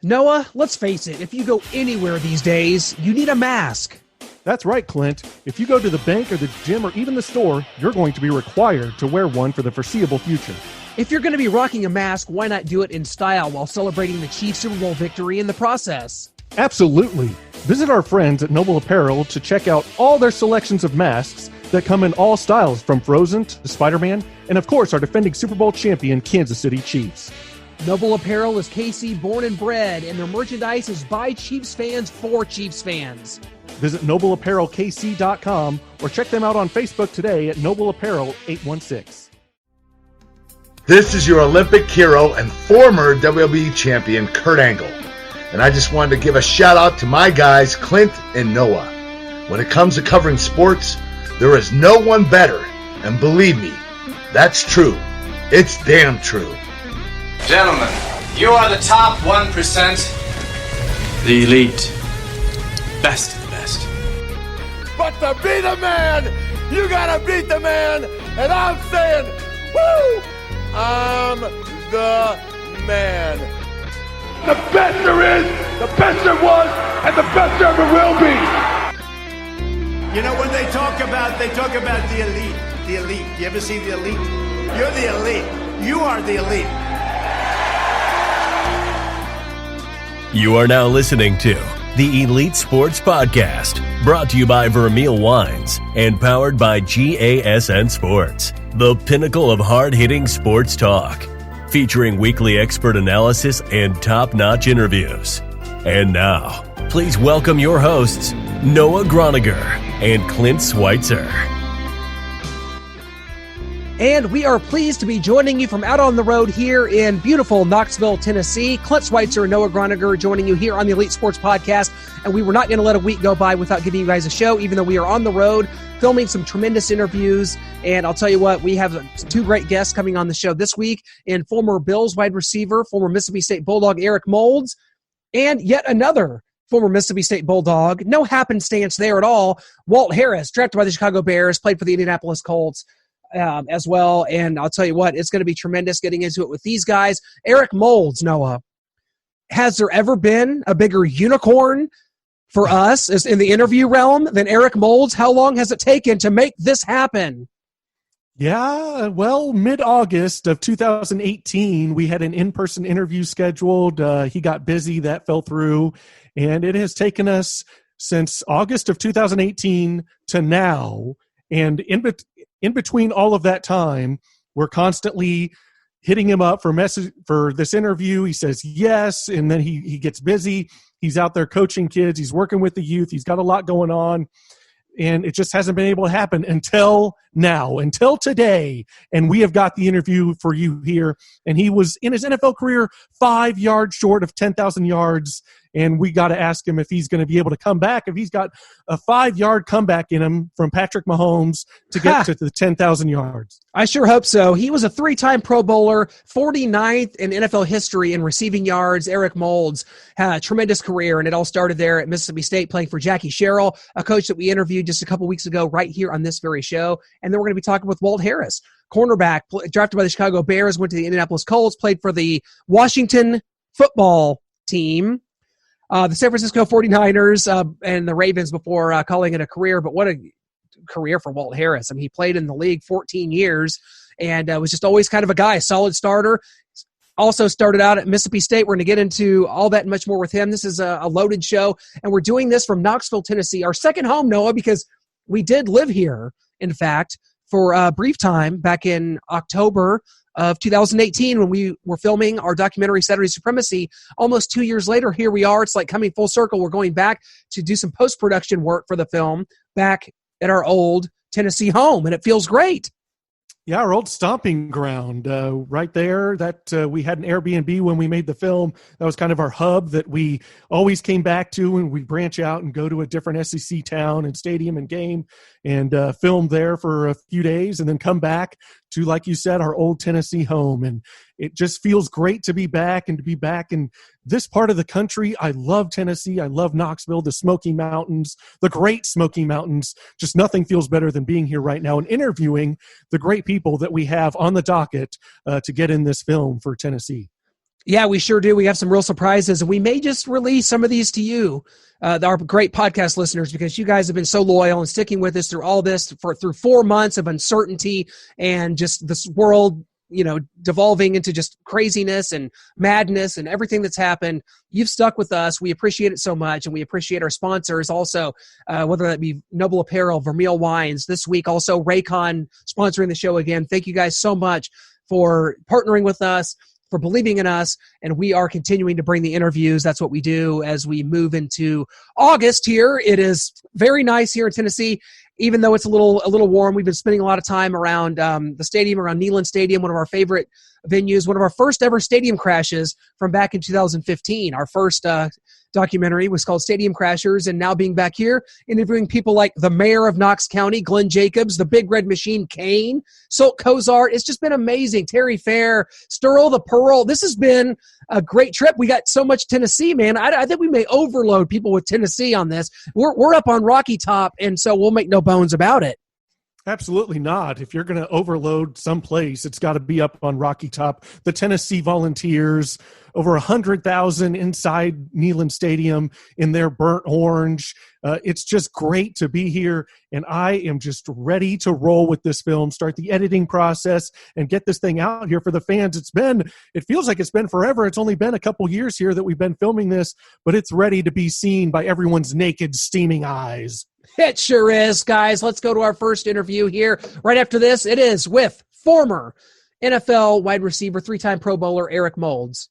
Noah, let's face it, if you go anywhere these days, you need a mask. That's right, Clint. If you go to the bank or the gym or even the store, you're going to be required to wear one for the foreseeable future. If you're going to be rocking a mask, why not do it in style while celebrating the Chiefs Super Bowl victory in the process? Absolutely. Visit our friends at Noble Apparel to check out all their selections of masks that come in all styles, from Frozen to Spider-Man, and of course our defending Super Bowl champion Kansas City Chiefs. Noble Apparel is KC born and bred, and their merchandise is by Chiefs fans for Chiefs fans. Visit NobleApparelKC.com or check them out on Facebook today at Noble Apparel 816. This is your Olympic hero and former WWE champion, Kurt Angle. And I just wanted to give a shout out to my guys, Clint and Noah. When it comes to covering sports, there is no one better. And believe me, that's true. It's damn true. Gentlemen, you are the top 1%. The elite. Best of the best. But to be the man, you gotta beat the man. And I'm saying, woo! I'm the man. The best there is, the best there was, and the best there ever will be. You know, when they talk about the elite. The elite. You ever see the elite? You're the elite. You are the elite. You are now listening to the Elite Sports Podcast, brought to you by Vermeil Wines and powered by GASN Sports, the pinnacle of hard-hitting sports talk, featuring weekly expert analysis and top-notch interviews. And now, please welcome your hosts, Noah Groniger and Clint Schweitzer. And we are pleased to be joining you from out on the road here in beautiful Knoxville, Tennessee. Clint Schweitzer and Noah Groniger joining you here on the Elite Sports Podcast. And we were not going to let a week go by without giving you guys a show, even though we are on the road filming some tremendous interviews. And I'll tell you what, we have two great guests coming on the show this week, and former Bills wide receiver, former Mississippi State Bulldog Eric Moulds, and yet another former Mississippi State Bulldog. No happenstance there at all. Walt Harris, drafted by the Chicago Bears, played for the Indianapolis Colts as well. And I'll tell you what, it's going to be tremendous getting into it with these guys. Eric Moulds, Noah, has there ever been a bigger unicorn for us as in the interview realm than Eric Moulds? How long has it taken to make this happen? Yeah, well, mid-August of 2018, we had an in-person interview scheduled. He got busy. That fell through. And it has taken us since August of 2018 to now. And in between all of that time, we're constantly hitting him up for this interview. He says yes, and then he gets busy. He's out there coaching kids. He's working with the youth. He's got a lot going on. And it just hasn't been able to happen until now, until today. And we have got the interview for you here. And he was, in his NFL career, 5 yards short of 10,000 yards. And we got to ask him if he's going to be able to come back, if he's got a 5-yard comeback in him from Patrick Mahomes to get to the 10,000 yards. I sure hope so. He was a 3-time Pro Bowler, 49th in NFL history in receiving yards. Eric Moulds had a tremendous career, and it all started there at Mississippi State playing for Jackie Sherrill, a coach that we interviewed just a couple weeks ago right here on this very show. And then we're going to be talking with Walt Harris, cornerback, drafted by the Chicago Bears, went to the Indianapolis Colts, played for the Washington football team, the San Francisco 49ers, and the Ravens before calling it a career. But what a career for Walt Harris. I mean, he played in the league 14 years and was just always kind of a guy, a solid starter. Also started out at Mississippi State. We're going to get into all that and much more with him. This is a loaded show, and we're doing this from Knoxville, Tennessee, our second home, Noah, because we did live here, in fact, for a brief time back in October of 2018 when we were filming our documentary Saturday Supremacy. Almost 2 years later, here we are. It's like coming full circle. We're going back to do some post-production work for the film back at our old Tennessee home, and it feels great. Yeah, our old stomping ground right there. That we had an Airbnb when we made the film. That was kind of our hub that we always came back to when we branch out and go to a different SEC town and stadium and game and film there for a few days and then come back to, like you said, our old Tennessee home. And it just feels great to be back and to be back in this part of the country. I love Tennessee. I love Knoxville, the Smoky Mountains, the great Smoky Mountains. Just nothing feels better than being here right now and interviewing the great people that we have on the docket to get in this film for Tennessee. Yeah, we sure do. We have some real surprises, and we may just release some of these to you, our great podcast listeners, because you guys have been so loyal and sticking with us through all this through 4 months of uncertainty and just this world, devolving into just craziness and madness and everything that's happened. You've stuck with us. We appreciate it so much, and we appreciate our sponsors also, whether that be Noble Apparel, Vermeil Wines, this week also Raycon sponsoring the show again. Thank you guys so much for partnering with us, for believing in us, and we are continuing to bring the interviews. That's what we do as we move into August here. It is very nice here in Tennessee, even though it's a little warm. We've been spending a lot of time around the stadium, around Neyland Stadium, one of our favorite venues, one of our first ever stadium crashes from back in 2015. Our first documentary was called Stadium Crashers, and now being back here, interviewing people like the mayor of Knox County, Glenn Jacobs, the Big Red Machine, Kane, Solt Kozart. It's just been amazing. Terry Fair, Sturl the Pearl. This has been a great trip. We got so much Tennessee, man. I think we may overload people with Tennessee on this. We're up on Rocky Top, and so we'll make no bones about it. Absolutely not. If you're going to overload someplace, it's got to be up on Rocky Top. The Tennessee Volunteers, over 100,000 inside Neyland Stadium in their burnt orange. It's just great to be here, and I am just ready to roll with this film, start the editing process, and get this thing out here for the fans. It feels like it's been forever. It's only been a couple years here that we've been filming this, but it's ready to be seen by everyone's naked, steaming eyes. It sure is, guys. Let's go to our first interview here. Right after this, it is with former NFL wide receiver, 3-time Pro Bowler Eric Moulds.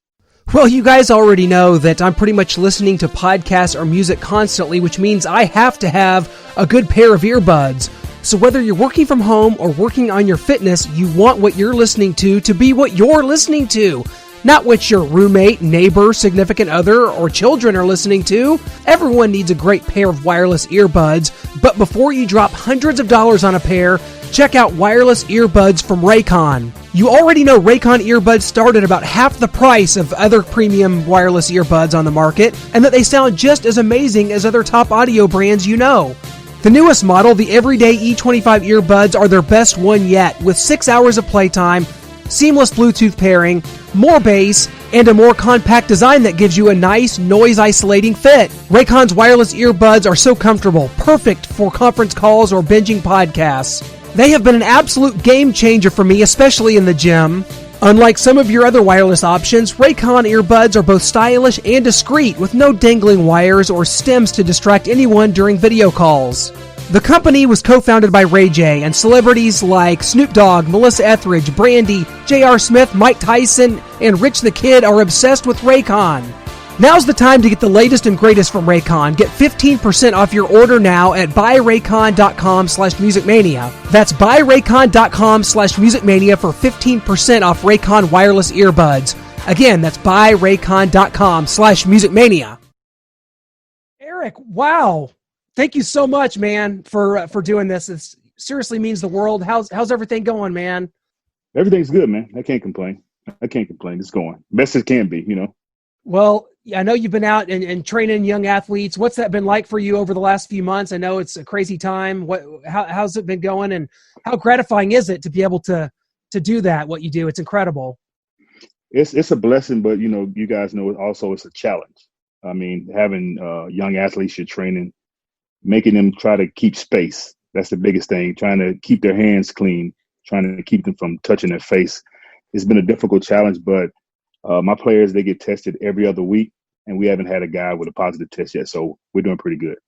Well, you guys already know that I'm pretty much listening to podcasts or music constantly, which means I have to have a good pair of earbuds. So whether you're working from home or working on your fitness, you want what you're listening to be what you're listening to. Not what your roommate, neighbor, significant other, or children are listening to. Everyone needs a great pair of wireless earbuds, but before you drop hundreds of dollars on a pair, check out wireless earbuds from Raycon. You already know Raycon earbuds start at about half the price of other premium wireless earbuds on the market, and that they sound just as amazing as other top audio brands you know. The newest model, the Everyday E25 earbuds, are their best one yet, with 6 hours of playtime, seamless Bluetooth pairing, more bass, and a more compact design that gives you a nice noise-isolating fit. Raycon's wireless earbuds are so comfortable, perfect for conference calls or binging podcasts. They have been an absolute game changer for me, especially in the gym. Unlike some of your other wireless options, Raycon earbuds are both stylish and discreet, with no dangling wires or stems to distract anyone during video calls. The company was co-founded by Ray J, and celebrities like Snoop Dogg, Melissa Etheridge, Brandy, J.R. Smith, Mike Tyson, and Rich the Kid are obsessed with Raycon. Now's the time to get the latest and greatest from Raycon. Get 15% off your order now at buyraycon.com/musicmania. That's buyraycon.com/musicmania for 15% off Raycon wireless earbuds. Again, that's buyraycon.com/musicmania. Eric, wow. Thank you so much, man, for doing this. It seriously means the world. How's everything going, man? Everything's good, man. I can't complain. It's going best it can be, Well, I know you've been out and training young athletes. What's that been like for you over the last few months? I know it's a crazy time. How's it been going, and how gratifying is it to be able to do that? What you do, it's incredible. It's a blessing, but you guys know also it's a challenge. I mean, having young athletes you're training, making them try to keep space. That's the biggest thing. Trying to keep their hands clean, trying to keep them from touching their face. It's been a difficult challenge, but my players, they get tested every other week, and we haven't had a guy with a positive test yet. So we're doing pretty good.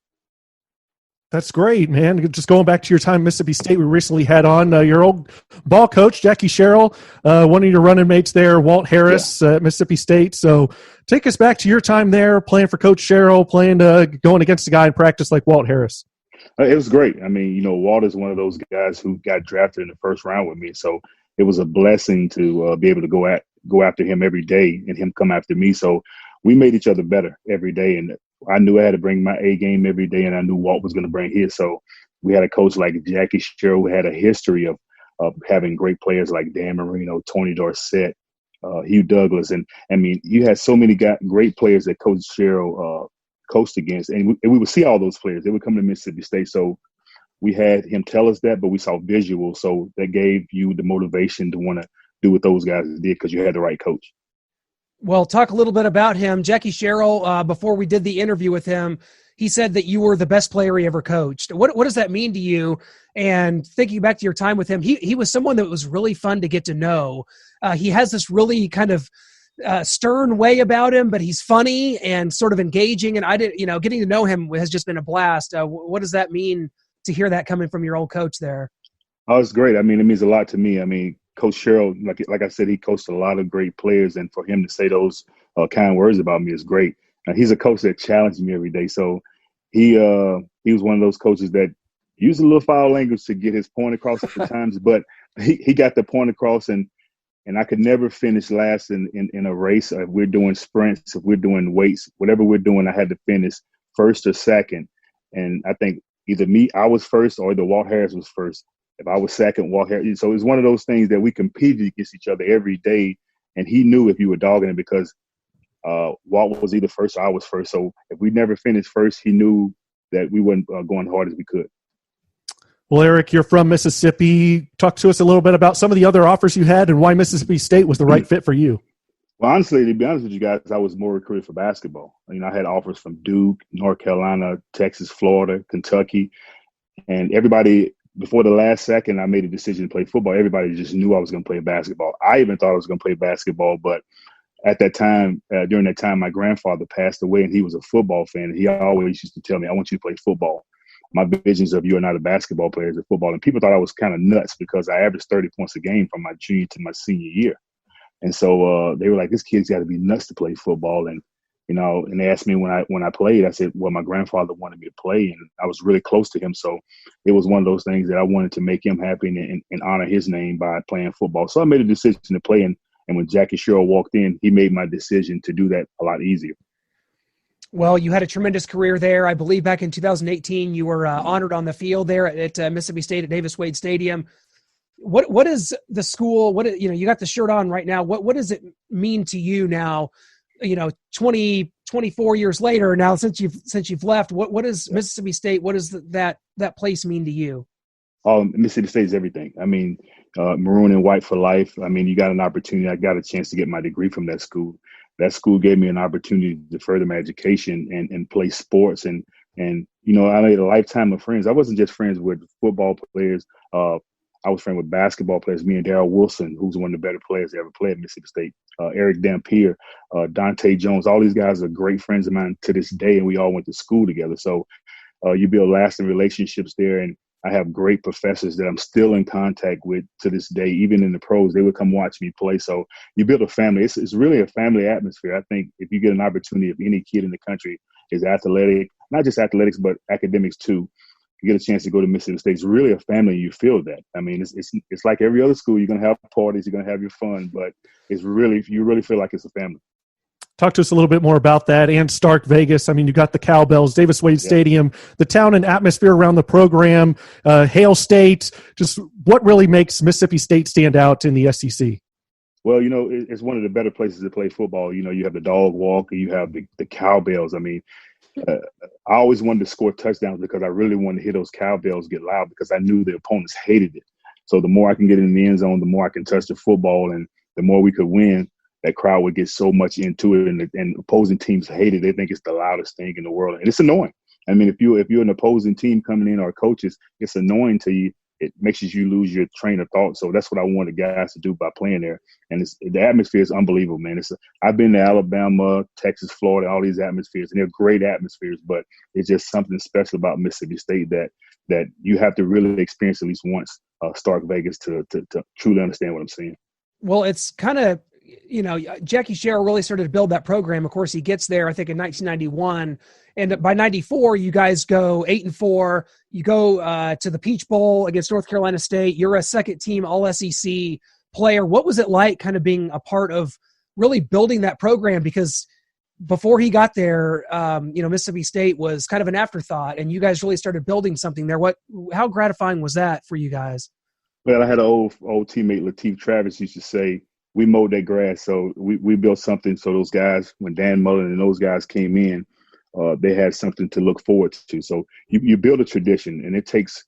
That's great, man. Just going back to your time at Mississippi State, we recently had on your old ball coach, Jackie Sherrill, one of your running mates there, Walt Harris at Mississippi State. So take us back to your time there, playing for Coach Sherrill, going against a guy in practice like Walt Harris. It was great. I mean, Walt is one of those guys who got drafted in the first round with me. So it was a blessing to be able to go after him every day and him come after me. So we made each other better every day. And I knew I had to bring my A game every day, and I knew Walt was going to bring his. So we had a coach like Jackie Sherrill who had a history of having great players like Dan Marino, Tony Dorsett, Hugh Douglas. And, I mean, you had so many great players that Coach Sherrill coached against. And we would see all those players. They would come to Mississippi State. So we had him tell us that, but we saw visuals. So that gave you the motivation to want to do what those guys did because you had the right coach. Well, talk a little bit about him. Jackie Sherrill, before we did the interview with him, he said that you were the best player he ever coached. What does that mean to you? And thinking back to your time with him, he was someone that was really fun to get to know. He has this really kind of stern way about him, but he's funny and sort of engaging. And getting to know him has just been a blast. What does that mean to hear that coming from your old coach there? Oh, it's great. I mean, it means a lot to me. I mean, Coach Sherrill, like I said, he coached a lot of great players, and for him to say those kind words about me is great. He's a coach that challenged me every day. So he was one of those coaches that used a little foul language to get his point across at the times, but he got the point across, and I could never finish last in a race. If we're doing sprints, if we're doing weights, whatever we're doing, I had to finish first or second. And I think either I was first, or either Walt Harris was first. If I was second, Walt Harris. So it's one of those things that we competed against each other every day, and he knew if you were dogging it because Walt was either first or I was first. So if we never finished first, he knew that we weren't going hard as we could. Well, Eric, you're from Mississippi. Talk to us a little bit about some of the other offers you had and why Mississippi State was the right fit for you. Well, honestly, to be honest with you guys, I was more recruited for basketball. I had offers from Duke, North Carolina, Texas, Florida, Kentucky, and everybody – before the last second I made a decision to play football, everybody just knew I was going to play basketball. I even thought I was going to play basketball, but at that time, during that time, my grandfather passed away, and he was a football fan. And he always used to tell me, I want you to play football. My visions of you are not a basketball player, as a football. And people thought I was kind of nuts because I averaged 30 points a game from my junior to my senior year. And so they were like, this kid's got to be nuts to play football. And and they asked me when I played, I said, well, my grandfather wanted me to play, and I was really close to him. So it was one of those things that I wanted to make him happy and honor his name by playing football. So I made a decision to play, and when Jackie Sherrill walked in, he made my decision to do that a lot easier. Well, you had a tremendous career there. I believe back in 2018, you were honored on the field there at Mississippi State at Davis Wade Stadium. What is the school? You got the shirt on right now. What does it mean to you now? 24 years later now since you've left, what is Mississippi State? What does that place mean to you? Mississippi State is everything. I mean, maroon and white for life. I mean, you got an opportunity. I got a chance to get my degree from that school. That school gave me an opportunity to further my education and play sports. And I made a lifetime of friends. I wasn't just friends with football players. I was friends with basketball players. Me and Darrell Wilson, who's one of the better players that ever played at Mississippi State. Eric Dampier, Dante Jones. All these guys are great friends of mine to this day, and we all went to school together. So you build lasting relationships there, and I have great professors that I'm still in contact with to this day. Even in the pros, they would come watch me play. So you build a family. It's really a family atmosphere. I think if you get an opportunity, if any kid in the country is athletic, not just athletics, but academics too, you get a chance to go to Mississippi State. It's really a family. You feel that. I mean, it's like every other school. You're going to have parties. You're going to have your fun, but you really feel like it's a family. Talk to us a little bit more about that and Stark Vegas. I mean, you got the Cowbells, Davis Wade Stadium, the town and atmosphere around the program, Hail State. Just what really makes Mississippi State stand out in the SEC? Well, it's one of the better places to play football. You have the dog walk, and you have the Cowbells. I mean, I always wanted to score touchdowns because I really wanted to hear those Cowbells get loud because I knew the opponents hated it. So the more I can get in the end zone, the more I can touch the football, and the more we could win. That crowd would get so much into it, and opposing teams hate it. They think it's the loudest thing in the world, and it's annoying. I mean, if you're an opposing team coming in or coaches, it's annoying to you. It makes you lose your train of thought. So that's what I wanted guys to do by playing there. And the atmosphere is unbelievable, man. I've been to Alabama, Texas, Florida, all these atmospheres, and they're great atmospheres. But it's just something special about Mississippi State that you have to really experience at least once. Stark Vegas to truly understand what I'm saying. Well, it's kind of. Jackie Sherrill really started to build that program. Of course, he gets there, I think, in 1991. And by 94, you guys go 8-4. You go to the Peach Bowl against North Carolina State. You're a second-team All-SEC player. What was it like kind of being a part of really building that program? Because before he got there, Mississippi State was kind of an afterthought, and you guys really started building something there. How gratifying was that for you guys? Well, I had an old teammate, Lateef Travis, used to say, we mowed that grass, so we built something so those guys, when Dan Mullen and those guys came in, they had something to look forward to. So you build a tradition, and it takes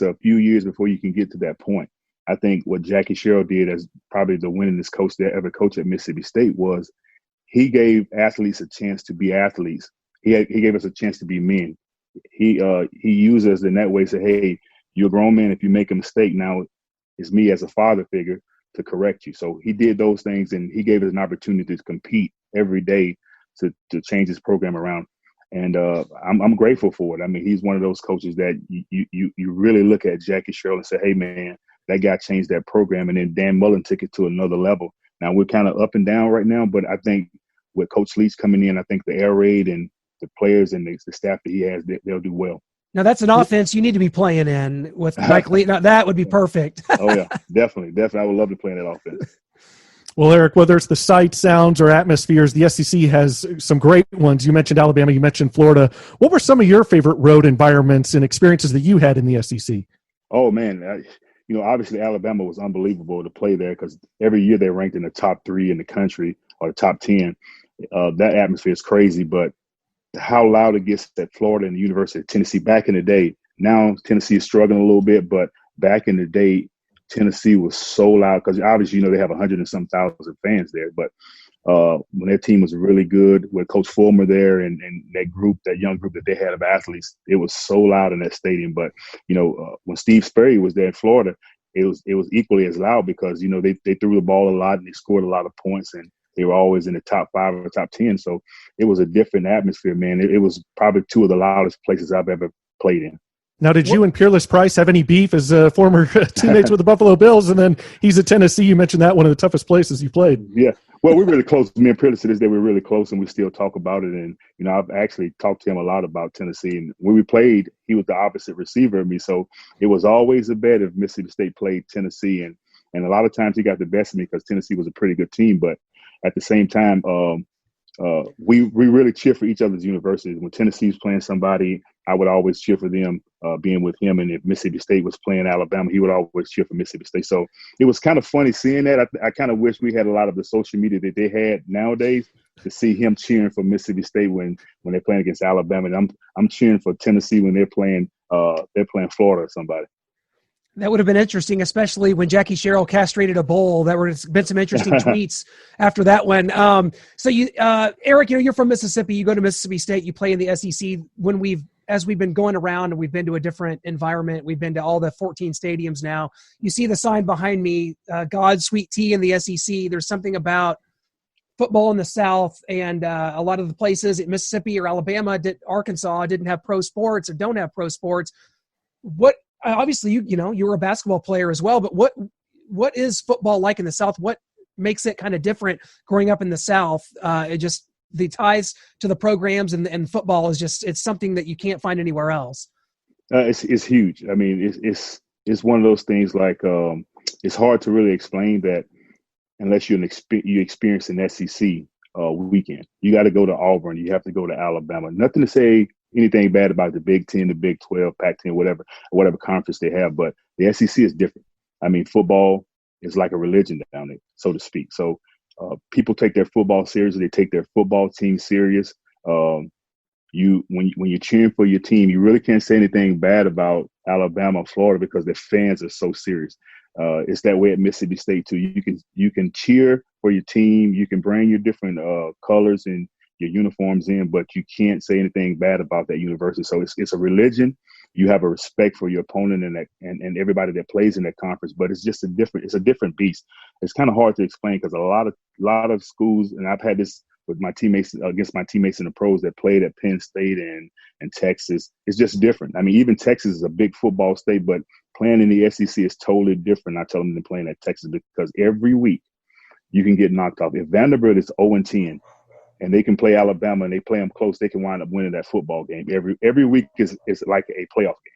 a few years before you can get to that point. I think what Jackie Sherrill did as probably the winningest coach that ever coached at Mississippi State was he gave athletes a chance to be athletes. He gave us a chance to be men. He used us in that way. Said, "Hey, you're a grown man. If you make a mistake, now it's me as a father figure to correct you." So he did those things, and he gave us an opportunity to compete every day to change his program around. And I'm grateful for it. I mean, he's one of those coaches that you really look at Jackie Sherrill and say, "Hey, man, that guy changed that program." And then Dan Mullen took it to another level. Now we're kind of up and down right now, but I think with Coach Leach coming in, I think the air raid and the players and the staff that he has, they'll do well. Now that's an offense you need to be playing in with Mike Lee. Now that would be perfect. Oh yeah, definitely. I would love to play in that offense. Well, Eric, whether it's the sight, sounds, or atmospheres, the SEC has some great ones. You mentioned Alabama, you mentioned Florida. What were some of your favorite road environments and experiences that you had in the SEC? Oh man, obviously Alabama was unbelievable to play there because every year they're ranked in the top 3 in the country or the top 10. That atmosphere is crazy, but how loud it gets at Florida and the University of Tennessee back in the day. Now Tennessee is struggling a little bit, but back in the day, Tennessee was so loud because obviously, they have 100 and some thousand fans there. But when their team was really good with Coach Fulmer there and that young group that they had of athletes, it was so loud in that stadium. But, when Steve Sperry was there in Florida, it was equally as loud because, they threw the ball a lot and they scored a lot of points and they were always in the top 5 or top 10. So it was a different atmosphere, man. It was probably 2 of the loudest places I've ever played in. Now, did you and Peerless Price have any beef as former teammates with the Buffalo Bills? And then he's at Tennessee. You mentioned that one of the toughest places you played. Yeah. Well, we're really close. Me and Peerless to this day, we're really close, and we still talk about it. And, I've actually talked to him a lot about Tennessee. And when we played, he was the opposite receiver of me. So it was always a bet if Mississippi State played Tennessee. And a lot of times he got the best of me because Tennessee was a pretty good team. But at the same time, we really cheer for each other's universities. When Tennessee was playing somebody, I would always cheer for them being with him. And if Mississippi State was playing Alabama, he would always cheer for Mississippi State. So it was kind of funny seeing that. I kind of wish we had a lot of the social media that they had nowadays to see him cheering for Mississippi State when they're playing against Alabama. And I'm cheering for Tennessee when they're playing Florida or somebody. That would have been interesting, especially when Jackie Sherrill castrated a bull. There would have been some interesting tweets after that one. So you, Eric, you're from Mississippi. You go to Mississippi State. You play in the SEC. As we've been going around and we've been to a different environment, we've been to all the 14 stadiums now. You see the sign behind me, God's Sweet Tea in the SEC. There's something about football in the South and a lot of the places at Mississippi or Alabama, Arkansas didn't have pro sports or don't have pro sports. Obviously, you were a basketball player as well, but what is football like in the South? What makes it kind of different growing up in the South? The ties to the programs and football is it's something that you can't find anywhere else. It's huge. I mean, it's one of those things like it's hard to really explain that unless you experience an SEC weekend. You got to go to Auburn. You have to go to Alabama. Nothing to say anything bad about the Big 10, the Big 12, Pac-10, whatever conference they have, but the SEC is different. I mean, football is like a religion down there, so to speak. So people take their football seriously. They take their football team serious. When you're cheering for your team, you really can't say anything bad about Alabama or Florida because their fans are so serious. It's that way at Mississippi State too. You can cheer for your team. You can bring your different colors and your uniforms in, but you can't say anything bad about that university. So it's a religion. You have a respect for your opponent and everybody that plays in that conference, but it's just a different beast. It's kind of hard to explain because a lot of schools, and I've had this with my teammates against my teammates in the pros that played at Penn State and Texas. It's just different. I mean, even Texas is a big football state, but playing in the SEC is totally different. I tell them than playing at Texas because every week you can get knocked off. If Vanderbilt is 0-10 and they can play Alabama and they play them close, they can wind up winning that football game. Every week is like a playoff game.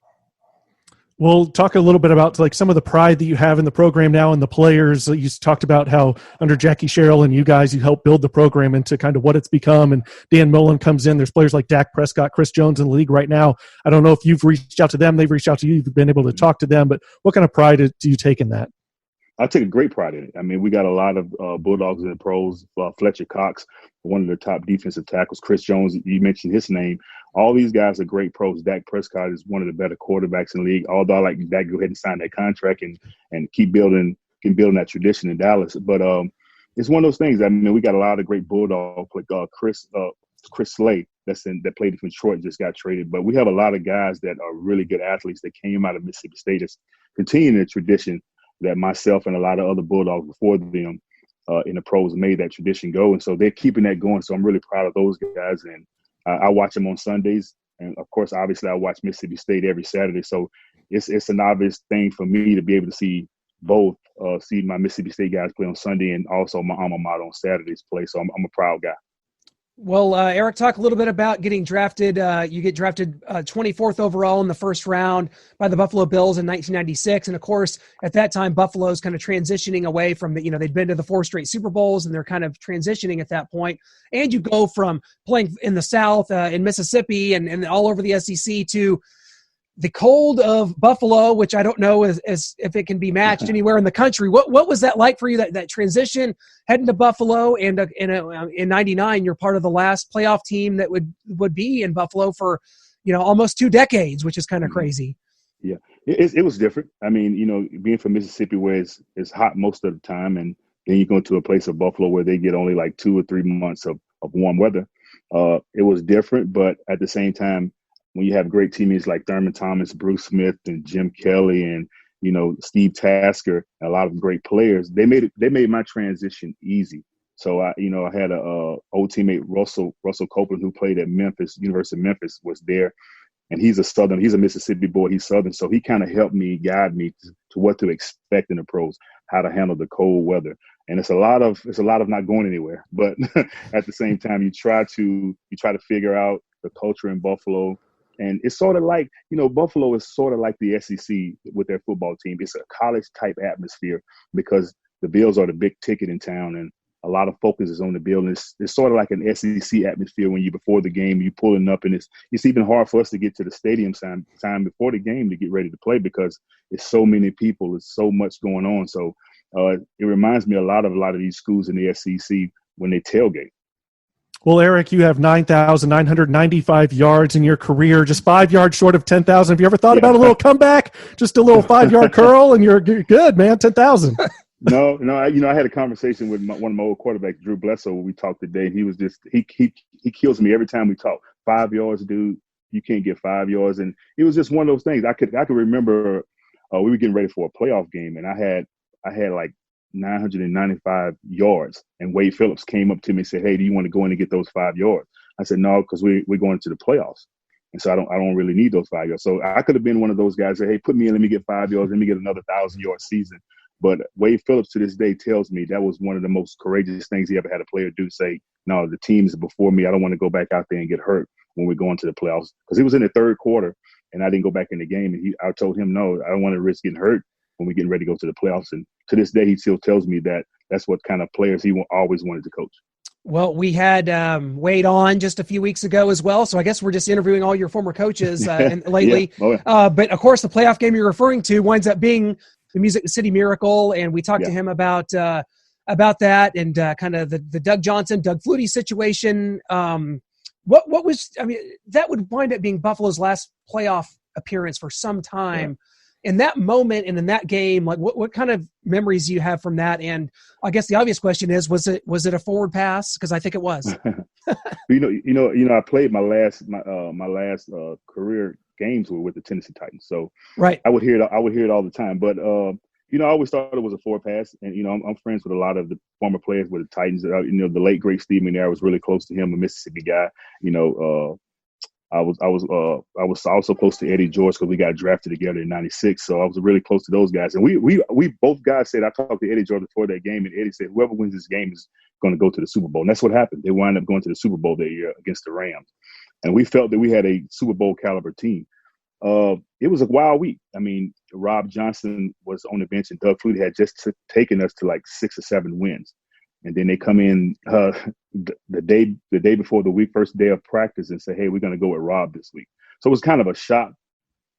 We'll talk a little bit about like some of the pride that you have in the program now and the players. You talked about how under Jackie Sherrill and you guys, you helped build the program into kind of what it's become. And Dan Mullen comes in. There's players like Dak Prescott, Chris Jones in the league right now. I don't know if you've reached out to them. They've reached out to you. You've been able to talk to them. But what kind of pride do you take in that? I take a great pride in it. I mean, we got a lot of Bulldogs in the pros. Fletcher Cox, one of the top defensive tackles. Chris Jones, you mentioned his name. All these guys are great pros. Dak Prescott is one of the better quarterbacks in the league. Although I like Dak, go ahead and sign that contract and keep building that tradition in Dallas. But it's one of those things. I mean, we got a lot of great Bulldogs, like Chris Slay, that played for Detroit, just got traded. But we have a lot of guys that are really good athletes that came out of Mississippi State. It's continuing the tradition that myself and a lot of other Bulldogs before them in the pros made that tradition go. And so they're keeping that going. So I'm really proud of those guys. And I watch them on Sundays. And, of course, obviously I watch Mississippi State every Saturday. So it's an obvious thing for me to be able to see both, see my Mississippi State guys play on Sunday and also my alma mater on Saturdays play. So I'm a proud guy. Well, Eric, talk a little bit about getting drafted. You get drafted 24th overall in the first round by the Buffalo Bills in 1996. And, of course, at that time, Buffalo's kind of transitioning away from they'd been to the 4 straight Super Bowls, and they're kind of transitioning at that point. And you go from playing in the South, in Mississippi and all over the SEC to the cold of Buffalo, which I don't know is if it can be matched anywhere in the country. What was that like for you, that transition heading to Buffalo? And in 99, you're part of the last playoff team that would be in Buffalo for, almost 2 decades, which is kind of crazy. Yeah, it was different. I mean, being from Mississippi where it's hot most of the time, and then you go to a place of Buffalo where they get only like 2 or 3 months of warm weather. It was different, but at the same time, when you have great teammates like Thurman Thomas, Bruce Smith, and Jim Kelly, and Steve Tasker, a lot of great players, they made my transition easy. So I had a old teammate Russell Copeland, who played at University of Memphis, was there, and he's a Mississippi boy. He's Southern, so he kind of helped me, guide me to what to expect in the pros, how to handle the cold weather. And it's a lot of not going anywhere, but at the same time, you try to figure out the culture in Buffalo. And it's sort of like, Buffalo is sort of like the SEC with their football team. It's a college-type atmosphere because the Bills are the big ticket in town, and a lot of focus is on the Bills. It's sort of like an SEC atmosphere when before the game, you're pulling up, and it's even hard for us to get to the stadium time before the game to get ready to play because it's so many people, it's so much going on. So it reminds me a lot of these schools in the SEC when they tailgate. Well, Eric, you have 9,995 yards in your career, just 5 yards short of 10,000. Have you ever thought about a little comeback? Just a little 5-yard curl, and you're good, man, 10,000. No. I had a conversation with one of my old quarterbacks, Drew Bledsoe, when we talked today, and he was just he kills me every time we talk. 5 yards, dude, you can't get 5 yards, and it was just one of those things. I could remember we were getting ready for a playoff game, and I had like 995 yards, and Wade Phillips came up to me and said, "Hey, do you want to go in and get those 5 yards?" I said, "No, because we're going to the playoffs, and so I don't really need those 5 yards." So I could have been one of those guys that, "Hey, put me in, let me get 5 yards, let me get another 1,000-yard season." But Wade Phillips to this day tells me that was one of the most courageous things he ever had a player do. Say, "No, the team is before me. I don't want to go back out there and get hurt when we're going to the playoffs." Because he was in the third quarter, and I didn't go back in the game, and I told him, "No, I don't want to risk getting hurt when we're getting ready to go to the playoffs." And to this day, he still tells me that that's what kind of players he always wanted to coach. Well, we had Wade on just a few weeks ago as well, so I guess we're just interviewing all your former coaches lately. Yeah. Oh, yeah. But, of course, the playoff game you're referring to winds up being the Music City Miracle, and we talked to him about that and kind of the Doug Flutie situation. What was – I mean, that would wind up being Buffalo's last playoff appearance for some time. Yeah. In that moment and in that game, like what kind of memories do you have from that? And I guess the obvious question is, was it a forward pass? Because I think it was. I played my last career games with the Tennessee Titans, so right. I would hear it all the time. But I always thought it was a forward pass, and I'm friends with a lot of the former players with the Titans. The late great Steve McNair was really close to him, a Mississippi guy. I was also close to Eddie George because we got drafted together in '96. So I was really close to those guys. And we both guys said, I talked to Eddie George before that game, and Eddie said, whoever wins this game is going to go to the Super Bowl. And that's what happened. They wound up going to the Super Bowl that year against the Rams. And we felt that we had a Super Bowl caliber team. It was a wild week. I mean, Rob Johnson was on the bench, and Doug Flutie had just taken us to like 6 or 7 wins. And then they come in the day before the first day of practice and say, "Hey, we're going to go with Rob this week." So it was kind of a shock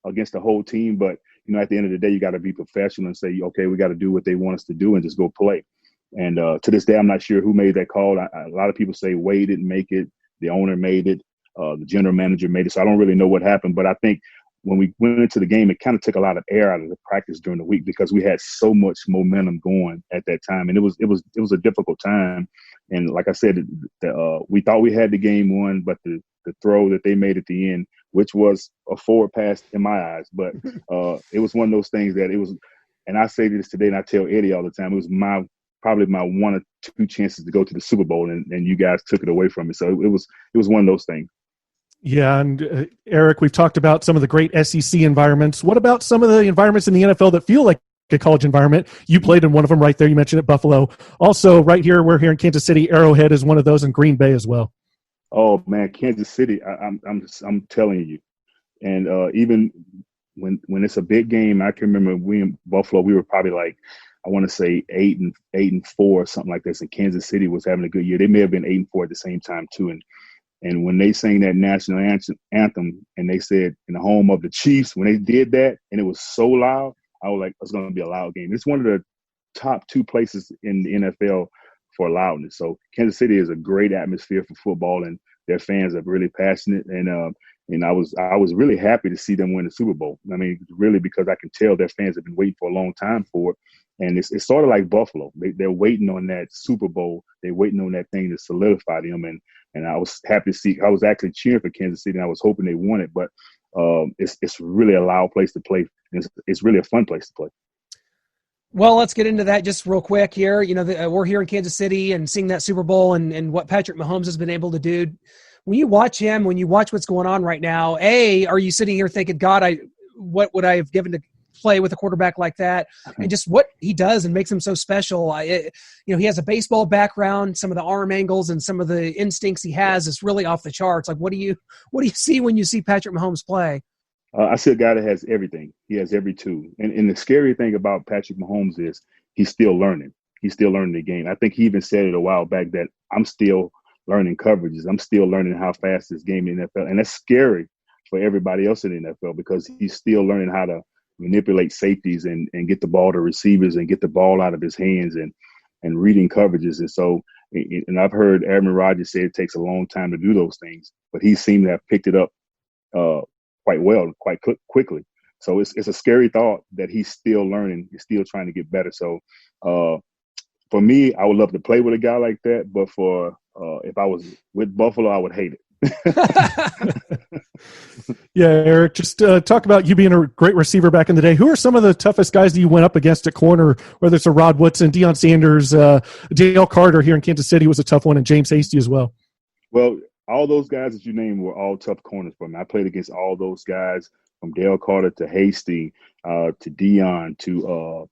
against the whole team. But, at the end of the day, you got to be professional and say, okay, we got to do what they want us to do and just go play. And to this day, I'm not sure who made that call. A lot of people say Wade didn't make it. The owner made it. The general manager made it. So I don't really know what happened. But I think when we went into the game, it kind of took a lot of air out of the practice during the week because we had so much momentum going at that time, and it was a difficult time. And like I said, we thought we had the game won, but the throw that they made at the end, which was a forward pass in my eyes, but it was one of those things that it was. And I say this today, and I tell Eddie all the time, it was probably my one or two chances to go to the Super Bowl, and you guys took it away from me. So it was one of those things. Yeah, and Eric, we've talked about some of the great SEC environments. What about some of the environments in the NFL that feel like a college environment? You played in one of them right there. You mentioned it, Buffalo. Also, right here, we're here in Kansas City. Arrowhead is one of those, in Green Bay as well. Oh man, Kansas City! I'm telling you, and even when it's a big game, I can remember we in Buffalo, we were probably like, I want to say 8-4 or something like this, and Kansas City was having a good year. They may have been 8-4 at the same time too, and when they sang that national anthem, and they said in the home of the Chiefs, when they did that, and it was so loud, I was like, it's going to be a loud game. It's one of the top 2 places in the NFL for loudness. So Kansas City is a great atmosphere for football, and their fans are really passionate. And I was really happy to see them win the Super Bowl. I mean, really, because I can tell their fans have been waiting for a long time for it. And it's sort of like Buffalo. They're waiting on that Super Bowl. They're waiting on that thing to solidify them. And I was happy to see. I was actually cheering for Kansas City, and I was hoping they won it. But it's really a loud place to play. It's really a fun place to play. Well, let's get into that just real quick here. You know, we're here in Kansas City and seeing that Super Bowl and what Patrick Mahomes has been able to do. When you watch him, when you watch what's going on right now, are you sitting here thinking, God, what would I have given to play with a quarterback like that? And just what he does and makes him so special. He has a baseball background. Some of the arm angles and some of the instincts he has is really off the charts. Like, what do you see when you see Patrick Mahomes play? I see a guy that has everything. He has every tool. And the scary thing about Patrick Mahomes is he's still learning. He's still learning the game. I think he even said it a while back that I'm still learning coverages. I'm still learning how fast this game in the NFL. And that's scary for everybody else in the NFL because he's still learning how to manipulate safeties and get the ball to receivers and get the ball out of his hands and reading coverages. And so, and I've heard Aaron Rodgers say it takes a long time to do those things, but he seemed to have picked it up quite well, quite quickly. So it's a scary thought that he's still learning, he's still trying to get better. So for me, I would love to play with a guy like that, but if I was with Buffalo, I would hate it. Yeah, Eric, just talk about you being a great receiver back in the day. Who are some of the toughest guys that you went up against at corner, whether it's a Rod Woodson, Deion Sanders, Dale Carter here in Kansas City was a tough one, and James Hasty as well? Well, all those guys that you named were all tough corners for me. I played against all those guys, from Dale Carter to Hasty to Deion to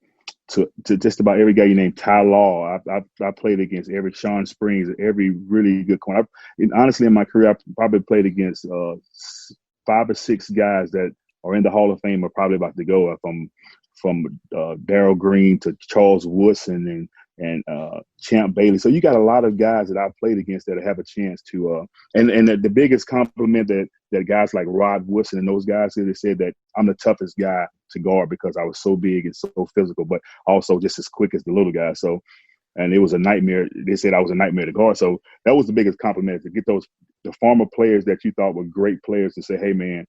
just about every guy you named. Ty Law. I played against Sean Springs, every really good corner. Honestly, in my career, I probably played against 5 or 6 guys that are in the Hall of Fame or probably about to go, from Darrell Green to Charles Woodson and Champ Bailey. So you got a lot of guys that I've played against that have a chance to and the biggest compliment that guys like Rod Woodson and those guys, they said that I'm the toughest guy to guard because I was so big and so physical, but also just as quick as the little guy. So, and it was a nightmare. They said I was a nightmare to guard. So that was the biggest compliment, to get the former players that you thought were great players to say, hey man,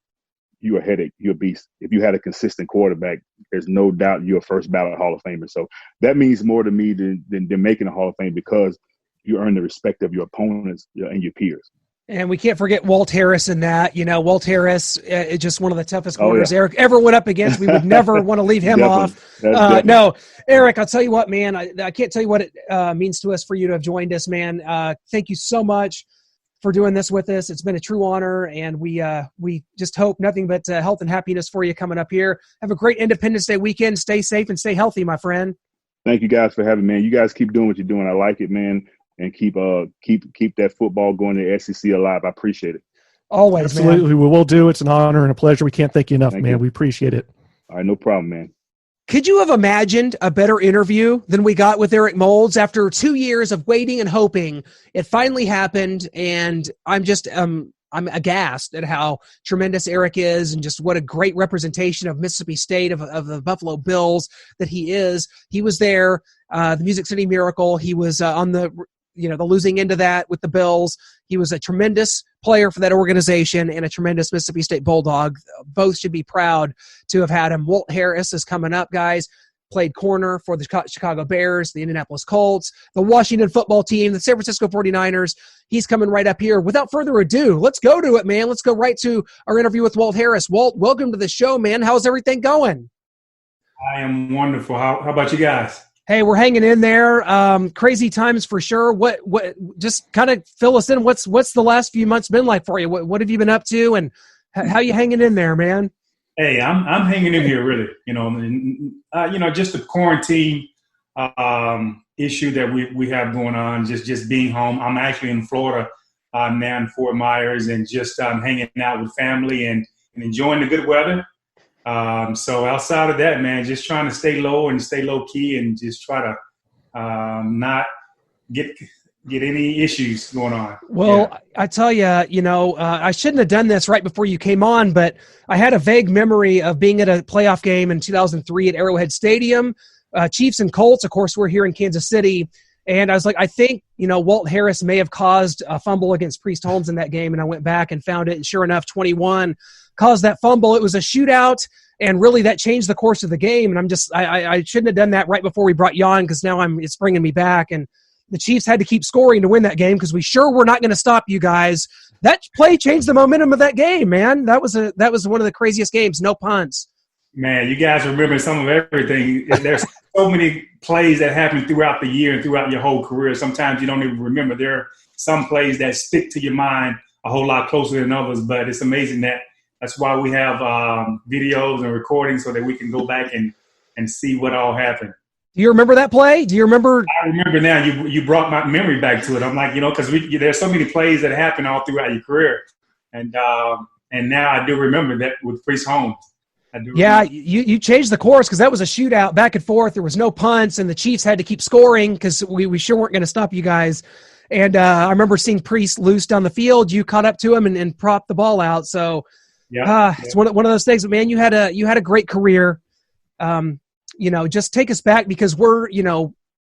you're a headache, you're a beast. If you had a consistent quarterback, there's no doubt you're a first ballot Hall of Famer. So that means more to me than making a Hall of Fame, because you earn the respect of your opponents and your peers. And we can't forget Walt Harris in that. You know, Walt Harris is just one of the toughest corners Eric ever went up against. We would never want to leave him off. No, Eric, I'll tell you what, man, I can't tell you what it means to us for you to have joined us, man. Thank you so much for doing this with us. It's been a true honor, and we just hope nothing but health and happiness for you coming up here. Have a great Independence Day weekend. Stay safe and stay healthy, my friend. Thank you guys for having me, man. You guys keep doing what you're doing. I like it, man. And keep that football going, the SEC alive. I appreciate it. Always, absolutely. Man. We will do. It's an honor and a pleasure. We can't thank you enough, man. We appreciate it. All right, no problem, man. Could you have imagined a better interview than we got with Eric Moulds after 2 years of waiting and hoping? It finally happened, and I'm just I'm aghast at how tremendous Eric is, and just what a great representation of Mississippi State, of the Buffalo Bills that he is. He was there, the Music City Miracle. He was on the the losing end of that with the Bills. He was a tremendous player for that organization and a tremendous Mississippi State Bulldog. Both should be proud to have had him. Walt Harris is coming up, guys. Played corner for the Chicago Bears, the Indianapolis Colts, the Washington football team, the San Francisco 49ers. He's coming right up here. Without further ado, let's go to it, man. Let's go right to our interview with Walt Harris. Walt, welcome to the show, man. How's everything going? I am wonderful. How about you guys? Hey, we're hanging in there. Crazy times for sure. What? Just kind of fill us in. What's the last few months been like for you? What have you been up to, and how you hanging in there, man? Hey, I'm hanging in here, really. Just the quarantine issue that we have going on. Just being home. I'm actually in Florida now in Fort Myers, and just hanging out with family and enjoying the good weather. So outside of that, man, just trying to stay low and stay low key, and just try to not get any issues going on. Well, yeah. I tell you, I shouldn't have done this right before you came on, but I had a vague memory of being at a playoff game in 2003 at Arrowhead Stadium. Chiefs and Colts, of course, we're here in Kansas City. And I was like, I think, Walt Harris may have caused a fumble against Priest Holmes in that game. And I went back and found it. And sure enough, 21 caused that fumble. It was a shootout. And really that changed the course of the game. And I shouldn't have done that right before we brought you on, because now it's bringing me back. And the Chiefs had to keep scoring to win that game, because we sure were not going to stop you guys. That play changed the momentum of that game, man. That was one of the craziest games. No punts. Man, you guys remember some of everything. There's so many plays that happen throughout the year and throughout your whole career. Sometimes you don't even remember. There are some plays that stick to your mind a whole lot closer than others, but it's amazing that's why we have videos and recordings, so that we can go back and see what all happened. Do you remember that play? Do you remember? I remember now. You brought my memory back to it. I'm like, because there's so many plays that happen all throughout your career, and now I do remember that with Priest Holmes. Yeah, you changed the course, because that was a shootout back and forth. There was no punts, and the Chiefs had to keep scoring, because we sure weren't going to stop you guys. And I remember seeing Priest loose down the field. You caught up to him and propped the ball out. So it's one of those things. But man, you had a great career. Just take us back, because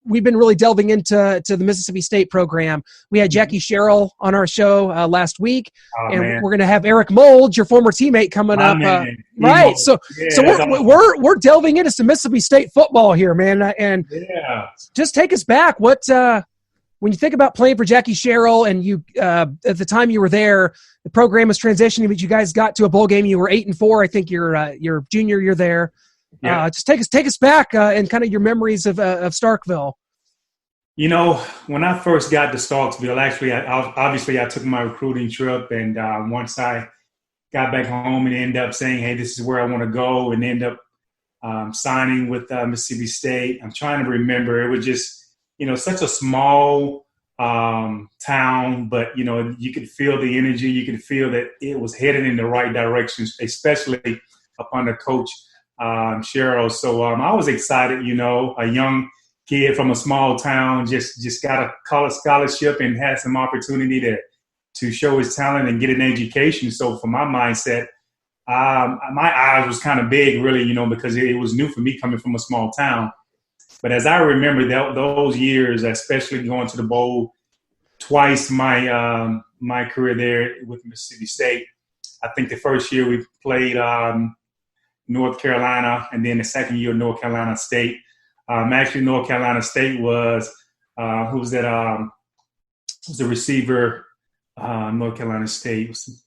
we've been really delving into the Mississippi State program. We had Jackie Sherrill on our show last week, and we're going to have Eric Moulds, your former teammate, coming up. Right, so we're delving into some Mississippi State football here, man. And just take us back. What when you think about playing for Jackie Sherrill, and you at the time you were there, the program was transitioning, but you guys got to a bowl game. You were 8-4, I think, your junior year there. Yeah. Just take us back and kind of your memories of Starkville. When I first got to Starkville, actually, I took my recruiting trip, and once I got back home and ended up saying, hey, this is where I want to go, and end up signing with Mississippi State. I'm trying to remember. It was just, such a small town, but, you could feel the energy. You could feel that it was headed in the right direction, especially upon the coach, Sherrill. So I was excited, a young kid from a small town, just got a college scholarship and had some opportunity to show his talent and get an education. So for my mindset, my eyes was kind of big, really, because it was new for me coming from a small town. But as I remember those years, especially going to the bowl twice, my career there with Mississippi State, I think the first year we played North Carolina, and then the second year North Carolina State. Actually, North Carolina State was who was that? Was the receiver? North Carolina State was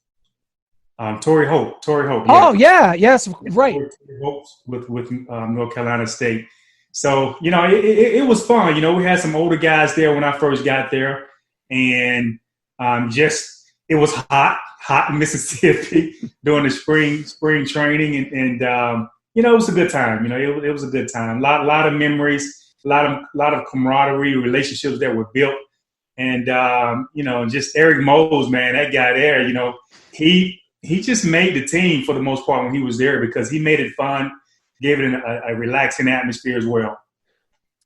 Torrey Hope. Oh yeah, yes, right. With North Carolina State. So it was fun. We had some older guys there when I first got there, and it was hot in Mississippi during the spring training, and it was a good time. It was a good time. A lot of memories, a lot of camaraderie, relationships that were built, and just Eric Moulds, man, that guy there. He just made the team for the most part when he was there, because he made it fun, gave it a relaxing atmosphere as well.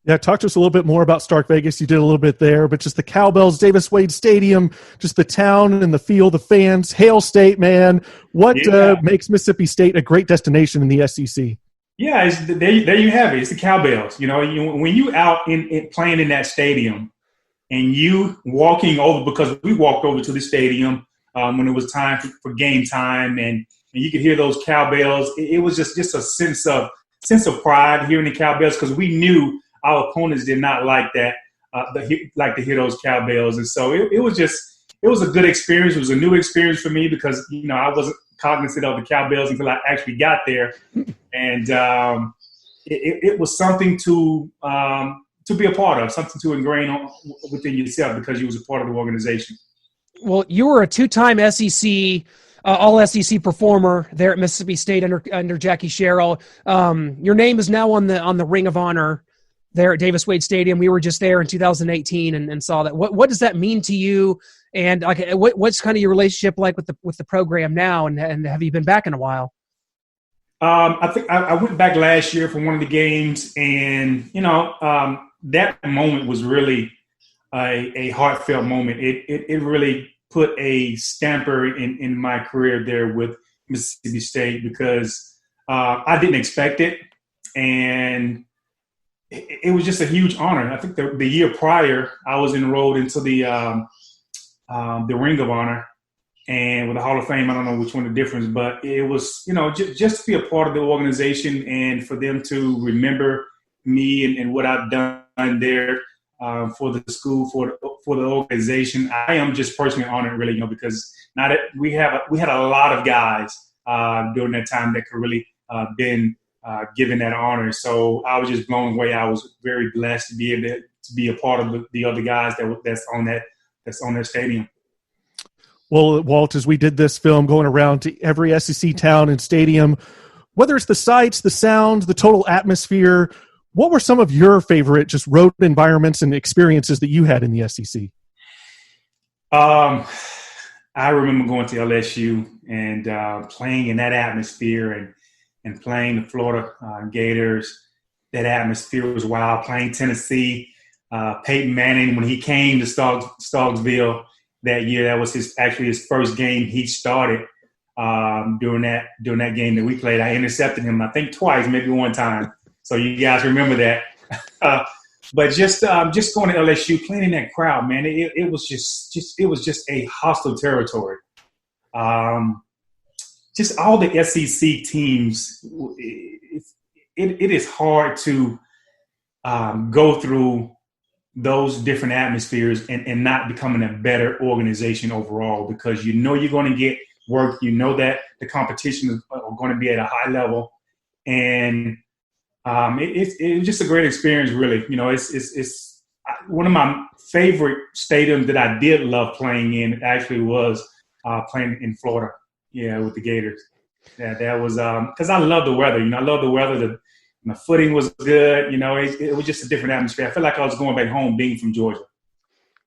Yeah, talk to us a little bit more about Stark Vegas. You did a little bit there, but just the Cowbells, Davis Wade Stadium, just the town and the feel, the fans, Hail State, man. What makes Mississippi State a great destination in the SEC? Yeah, there you have it. It's the Cowbells. When you out in playing in that stadium, and you walking over, because we walked over to the stadium when it was time for game time, and you could hear those cowbells. It was just a sense of pride hearing the cowbells, because we knew our opponents did not like that, like to hear those cowbells. And so it was a good experience. It was a new experience for me because, I wasn't cognizant of the cowbells until I actually got there. And it was something to be a part of, something to ingrain within yourself because you was a part of the organization. Well, you were a two-time SEC, all-SEC performer there at Mississippi State under Jackie Sherrill. Your name is now on the Ring of Honor there at Davis Wade Stadium. We were just there in 2018 and saw that. What does that mean to you? And like, what's kind of your relationship like with the program now? And have you been back in a while? I think I went back last year for one of the games, and that moment was really a heartfelt moment. It really put a stamper in my career there with Mississippi State because I didn't expect it, and it was just a huge honor. I think the year prior, I was enrolled into the Ring of Honor, and with the Hall of Fame, I don't know which one the difference, but it was, just to be a part of the organization and for them to remember me and what I've done there for the school, for the organization. I am just personally honored, really, because now that we had a lot of guys during that time that could really been given that honor. So I was just blown away. I was very blessed to be able to be a part of the other guys that's on that stadium. Well, Walt, as we did this film going around to every SEC town and stadium, whether it's the sights, the sounds, the total atmosphere, what were some of your favorite just road environments and experiences that you had in the SEC? I remember going to LSU and playing in that atmosphere and playing the Florida Gators. That atmosphere was wild. Playing Tennessee, Peyton Manning, when he came to Starksville that year, that was his first game he started during that game that we played. I intercepted him, I think twice, maybe one time. So you guys remember that. But just going to LSU, playing in that crowd, man, it was just a hostile territory. Just all the SEC teams, it is hard to go through those different atmospheres and not becoming a better organization overall, because you're going to get work. You know that the competition is going to be at a high level, and it was just a great experience, really. It's one of my favorite stadiums that I did love playing in. Actually, was playing in Florida, with the Gators. Yeah, that was because I love the weather. I love the weather. My footing was good. It was just a different atmosphere. I felt like I was going back home being from Georgia.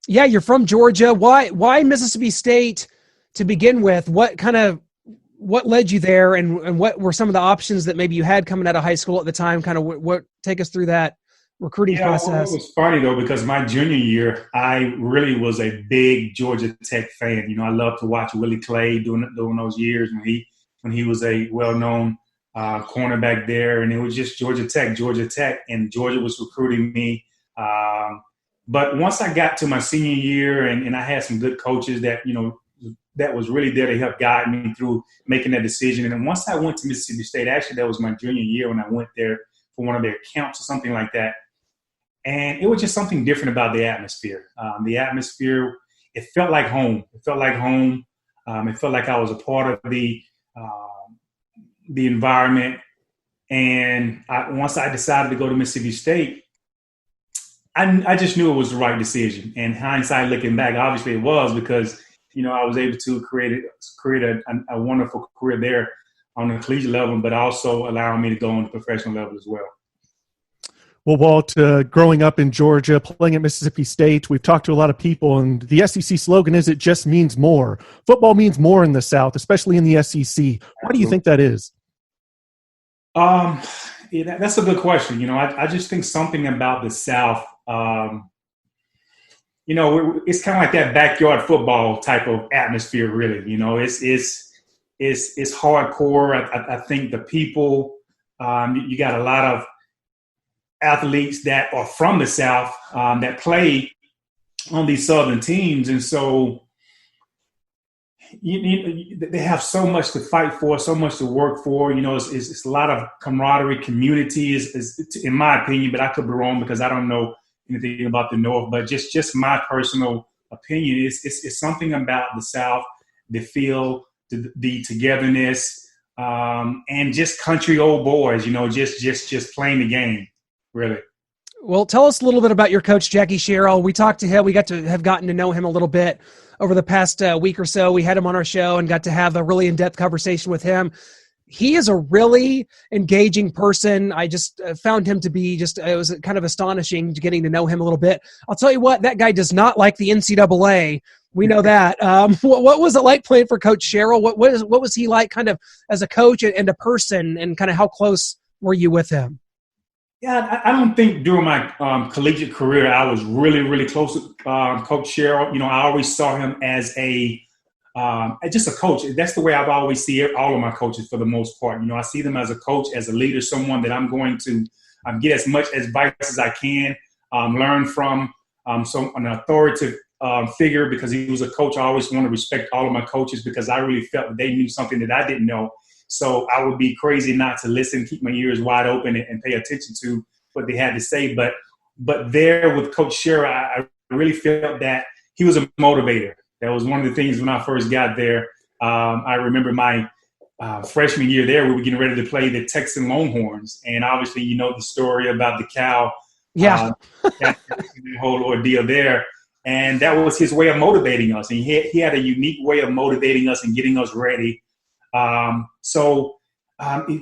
Yeah, you're from Georgia. Why Mississippi State to begin with? What led you there, and what were some of the options that maybe you had coming out of high school at the time? Kind of what take us through that recruiting process. Well, it was funny though, because my junior year, I really was a big Georgia Tech fan. I loved to watch Willie Clay during those years when he was a well-known cornerback there, and it was just Georgia Tech, and Georgia was recruiting me. But once I got to my senior year, and I had some good coaches that that was really there to help guide me through making that decision. And then once I went to Mississippi State, actually that was my junior year when I went there for one of their camps or something like that. And it was just something different about the atmosphere. The atmosphere, it felt like home. It felt like I was a part of the environment. And once I decided to go to Mississippi State, I just knew it was the right decision. And hindsight, looking back, obviously it was, because I was able to create a wonderful career there on the collegiate level, but also allowing me to go on the professional level as well. Well, Walt, growing up in Georgia, playing at Mississippi State, we've talked to a lot of people, and the SEC slogan is "It just means more." Football means more in the South, especially in the SEC. Why do you think that is? That's a good question. I just think something about the South. It's kind of like that backyard football type of atmosphere, really. It's hardcore. I think the people, you got a lot of athletes that are from the South that play these Southern teams. And so they have so much to fight for, so much to work for. It's a lot of camaraderie, community is in my opinion, but I could be wrong because I don't know anything about the North. But just my personal opinion is something about the South, the feel, the togetherness, and just country old boys. Just playing the game, really. Well, tell us a little bit about your coach, Jackie Sherrill. We talked to him. We got to have gotten to know him a little bit over the past week or so. We had him on our show and got to have a really in-depth conversation with him. He is a really engaging person. I just found him to be it was kind of astonishing getting to know him a little bit. I'll tell you what, that guy does not like the NCAA. We know that. What was it like playing for Coach Sherrill? What was he like kind of as a coach and a person, and kind of how close were you with him? Yeah, I don't think during my collegiate career I was really, really close to Coach Sherrill. I always saw him as just a coach. That's the way I've always seen all of my coaches for the most part. I see them as a coach, as a leader, someone that I'm going to get as much advice as I can, learn from, an authoritative figure, because he was a coach. I always want to respect all of my coaches because I really felt that they knew something that I didn't know. So I would be crazy not to listen, keep my ears wide open, and pay attention to what they had to say. But there with Coach Sherrill, I really felt that he was a motivator. That was one of the things when I first got there. I remember my freshman year there, we were getting ready to play the Texan Longhorns. And obviously, the story about the cow. Yeah. That whole ordeal there. And that was his way of motivating us. And he had a unique way of motivating us and getting us ready.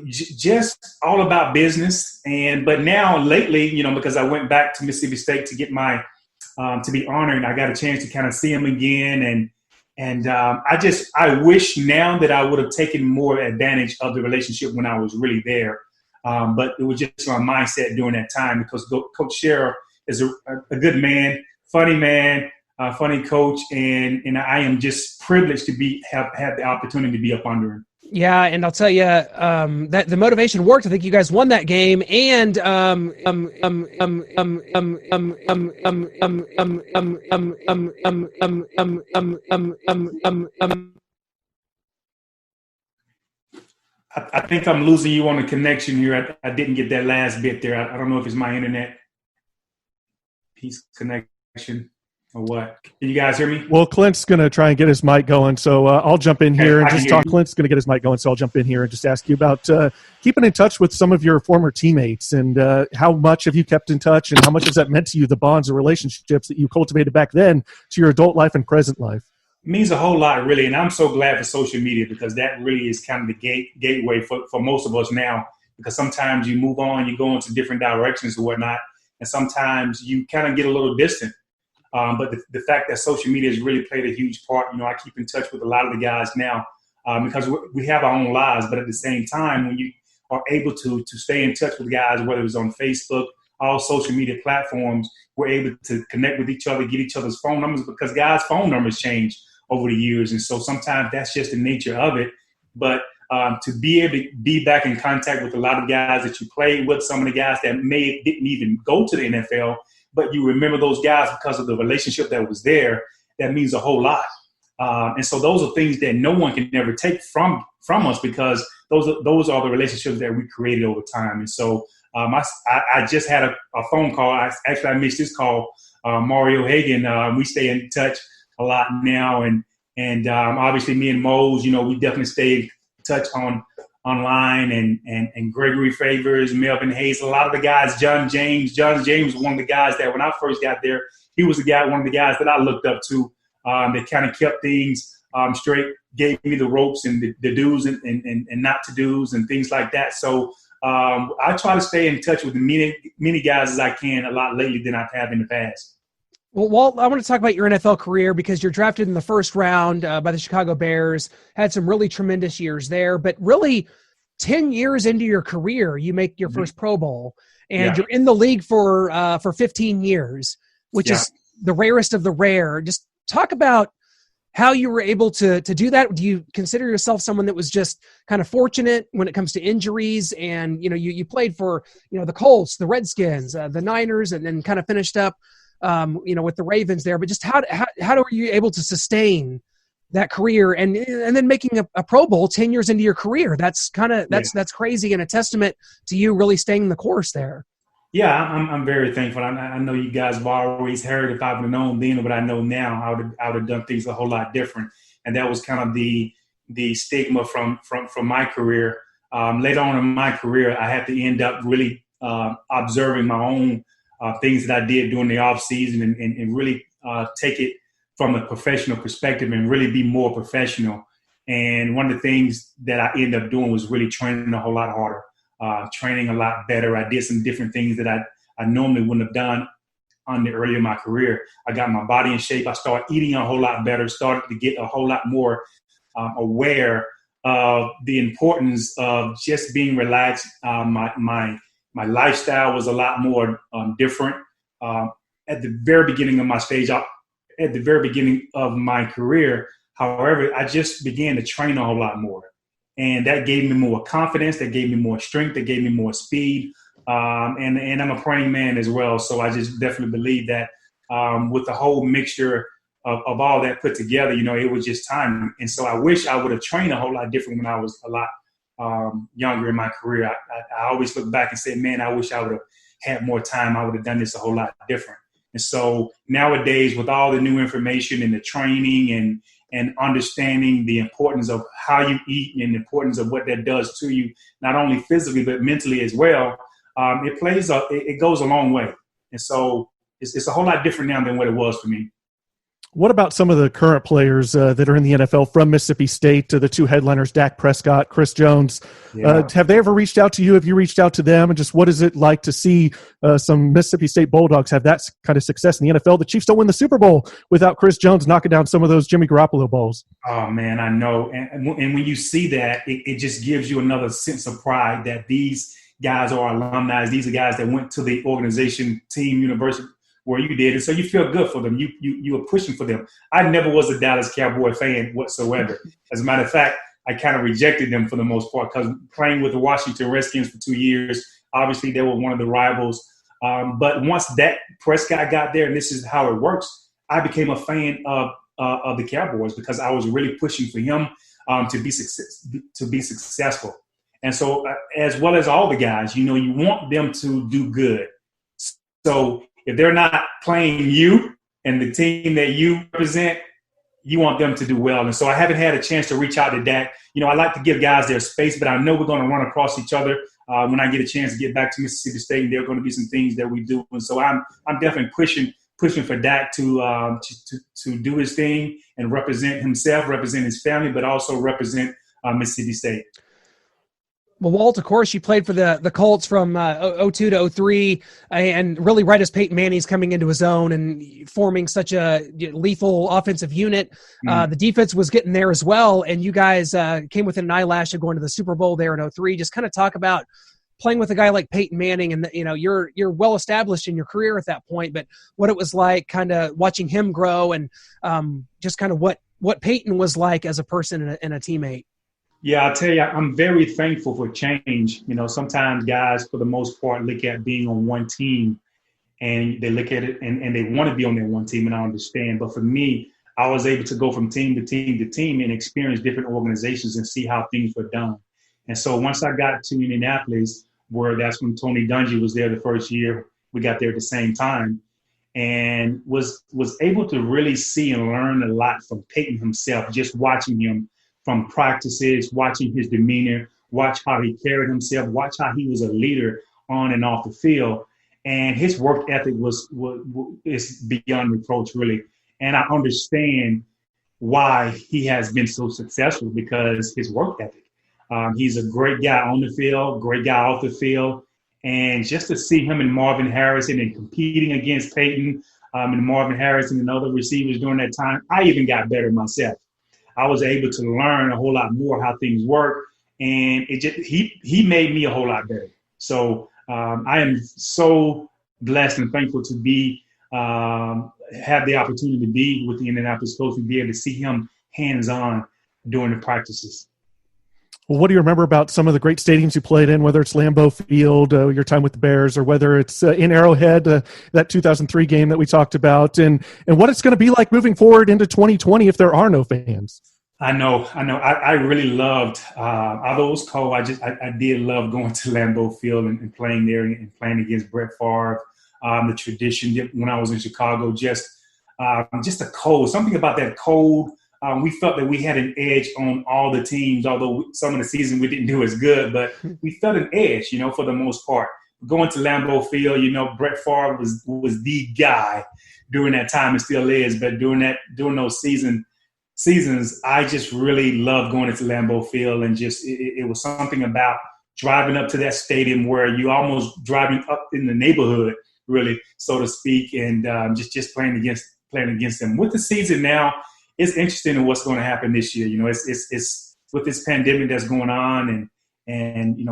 Just all about business. But now lately, because I went back to Mississippi State to get my, to be honored, I got a chance to kind of see him again. And I wish now that I would have taken more advantage of the relationship when I was really there. But it was just my mindset during that time, because Coach Sherrill is a good man, funny coach, and I am just privileged to have the opportunity to be up under him. Yeah, and I'll tell you that the motivation worked. I think you guys won that game, and I think I'm losing you on the connection here. I didn't get that last bit there. I don't know if it's my internet piece connection or what. Can you guys hear me? Well, Clint's going to try and get his mic going, so I'll jump in here and just talk. Clint's going to get his mic going, so I'll jump in here and just ask you about keeping in touch with some of your former teammates, and how much have you kept in touch, and how much has that meant to you, the bonds and relationships that you cultivated back then to your adult life and present life? It means a whole lot, really, and I'm so glad for social media, because that really is kind of the gateway for most of us now, because sometimes you move on, you go into different directions and whatnot, and sometimes you kind of get a little distant. But the fact that social media has really played a huge part, I keep in touch with a lot of the guys now because we have our own lives. But at the same time, when you are able to stay in touch with guys, whether it's on Facebook, all social media platforms, we're able to connect with each other, get each other's phone numbers, because guys' phone numbers change over the years. And so sometimes that's just the nature of it. But to be able to be back in contact with a lot of guys that you played with, some of the guys that didn't even go to the NFL, but you remember those guys because of the relationship that was there, that means a whole lot. And so those are things that no one can ever take from us, because those are the relationships that we created over time. And so I just had a phone call. I missed this call. Mario Hagan, we stay in touch a lot now. And obviously me and Moulds, we definitely stay in touch online, and Gregory Favors, Melvin Hayes, a lot of the guys, John James was one of the guys that when I first got there, he was one of the guys that I looked up to. That kind of kept things straight, gave me the ropes and the do's and not to do's and things like that. So I try to stay in touch with many guys as I can, a lot lately than I've had in the past. Well, Walt, I want to talk about your NFL career, because you're drafted in the first round by the Chicago Bears, had some really tremendous years there, but really 10 years into your career, you make your first Pro Bowl, and you're in the league for 15 years, which is the rarest of the rare. Just talk about how you were able to do that. Do you consider yourself someone that was just kind of fortunate when it comes to injuries? And, you played for, the Colts, the Redskins, the Niners, and then kind of finished up with the Ravens there. But just how are you able to sustain that career and then making a Pro Bowl 10 years into your career? That's crazy, and a testament to you really staying the course there. Yeah, I'm very thankful. I know you guys have always heard, if I would have known then what I know now, I would have done things a whole lot different. And that was kind of the stigma from my career. Later on in my career, I had to end up really observing my own things that I did during the off season and really take it from a professional perspective and really be more professional. And one of the things that I ended up doing was really training a whole lot harder. Training a lot better. I did some different things that I normally wouldn't have done on the early in my career. I got my body in shape. I started eating a whole lot better, started to get a whole lot more aware of the importance of just being relaxed. My lifestyle was a lot more different. At the very beginning of my stage, at the very beginning of my career, however, I just began to train a whole lot more. And that gave me more confidence, that gave me more strength, that gave me more speed. And I'm a praying man as well. So I just definitely believe that with the whole mixture of all that put together, it was just time. And so I wish I would have trained a whole lot different when I was a lot younger in my career. I always look back and say, man, I wish I would have had more time. I would have done this a whole lot different. And so nowadays, with all the new information and the training and understanding the importance of how you eat and the importance of what that does to you, not only physically, but mentally as well, it goes a long way. And so it's a whole lot different now than what it was for me. What about some of the current players that are in the NFL from Mississippi State, to the two headliners, Dak Prescott, Chris Jones? Yeah. Have they ever reached out to you? Have you reached out to them? And just what is it like to see some Mississippi State Bulldogs have that kind of success in the NFL? The Chiefs don't win the Super Bowl without Chris Jones knocking down some of those Jimmy Garoppolo balls. Oh, man, I know. And when you see that, it just gives you another sense of pride that these guys are alumni. These are guys that went to the organization, team, university, where you did. And so you feel good for them. You were pushing for them. I never was a Dallas Cowboy fan whatsoever. As a matter of fact, I kind of rejected them for the most part because playing with the Washington Redskins for 2 years, obviously they were one of the rivals. But once that Prescott got there, and this is how it works, I became a fan of the Cowboys because I was really pushing for him to be successful. And so as well as all the guys, you want them to do good. So if they're not playing you and the team that you represent, you want them to do well. And so I haven't had a chance to reach out to Dak. I like to give guys their space, but I know we're going to run across each other when I get a chance to get back to Mississippi State. And there are going to be some things that we do. And so I'm definitely pushing for Dak to do his thing and represent himself, represent his family, but also represent Mississippi State. Well, Walt, of course, you played for the Colts from 02 to 03, and really right as Peyton Manning's coming into his own and forming such a lethal offensive unit. The defense was getting there as well, and you guys came within an eyelash of going to the Super Bowl there in 03. Just kind of talk about playing with a guy like Peyton Manning, and you're well established in your career at that point, but what it was like kind of watching him grow and just kind of what Peyton was like as a person and a teammate. Yeah, I'll tell you, I'm very thankful for change. Sometimes guys, for the most part, look at being on one team and they look at it and they want to be on that one team, and I understand. But for me, I was able to go from team to team to team and experience different organizations and see how things were done. And so once I got to Indianapolis, that's when Tony Dungy was there the first year. We got there at the same time and was able to really see and learn a lot from Peyton himself, just watching him from practices, watching his demeanor, watch how he carried himself, watch how he was a leader on and off the field. And his work ethic is beyond reproach, really. And I understand why he has been so successful, because his work ethic. He's a great guy on the field, great guy off the field. And just to see him and Marvin Harrison and competing against Peyton and Marvin Harrison and other receivers during that time, I even got better myself. I was able to learn a whole lot more how things work, and he made me a whole lot better. So I am so blessed and thankful to have the opportunity to be with the Indianapolis Colts and be able to see him hands-on during the practices. Well, what do you remember about some of the great stadiums you played in, whether it's Lambeau Field, your time with the Bears, or whether it's in Arrowhead, that 2003 game that we talked about, and what it's going to be like moving forward into 2020 if there are no fans? I know. I really loved, although it was cold, I did love going to Lambeau Field and playing there and playing against Brett Favre. The tradition when I was in Chicago, just the cold, something about that cold. We felt that we had an edge on all the teams, although some of the season we didn't do as good, but we felt an edge, for the most part. Going to Lambeau Field, Brett Favre was the guy during that time and still is, but during those seasons, I just really loved going into Lambeau Field, and just it was something about driving up to that stadium where you almost driving up in the neighborhood, really, so to speak, and just playing against them. With the season now, it's interesting in what's going to happen this year. It's with this pandemic that's going on, and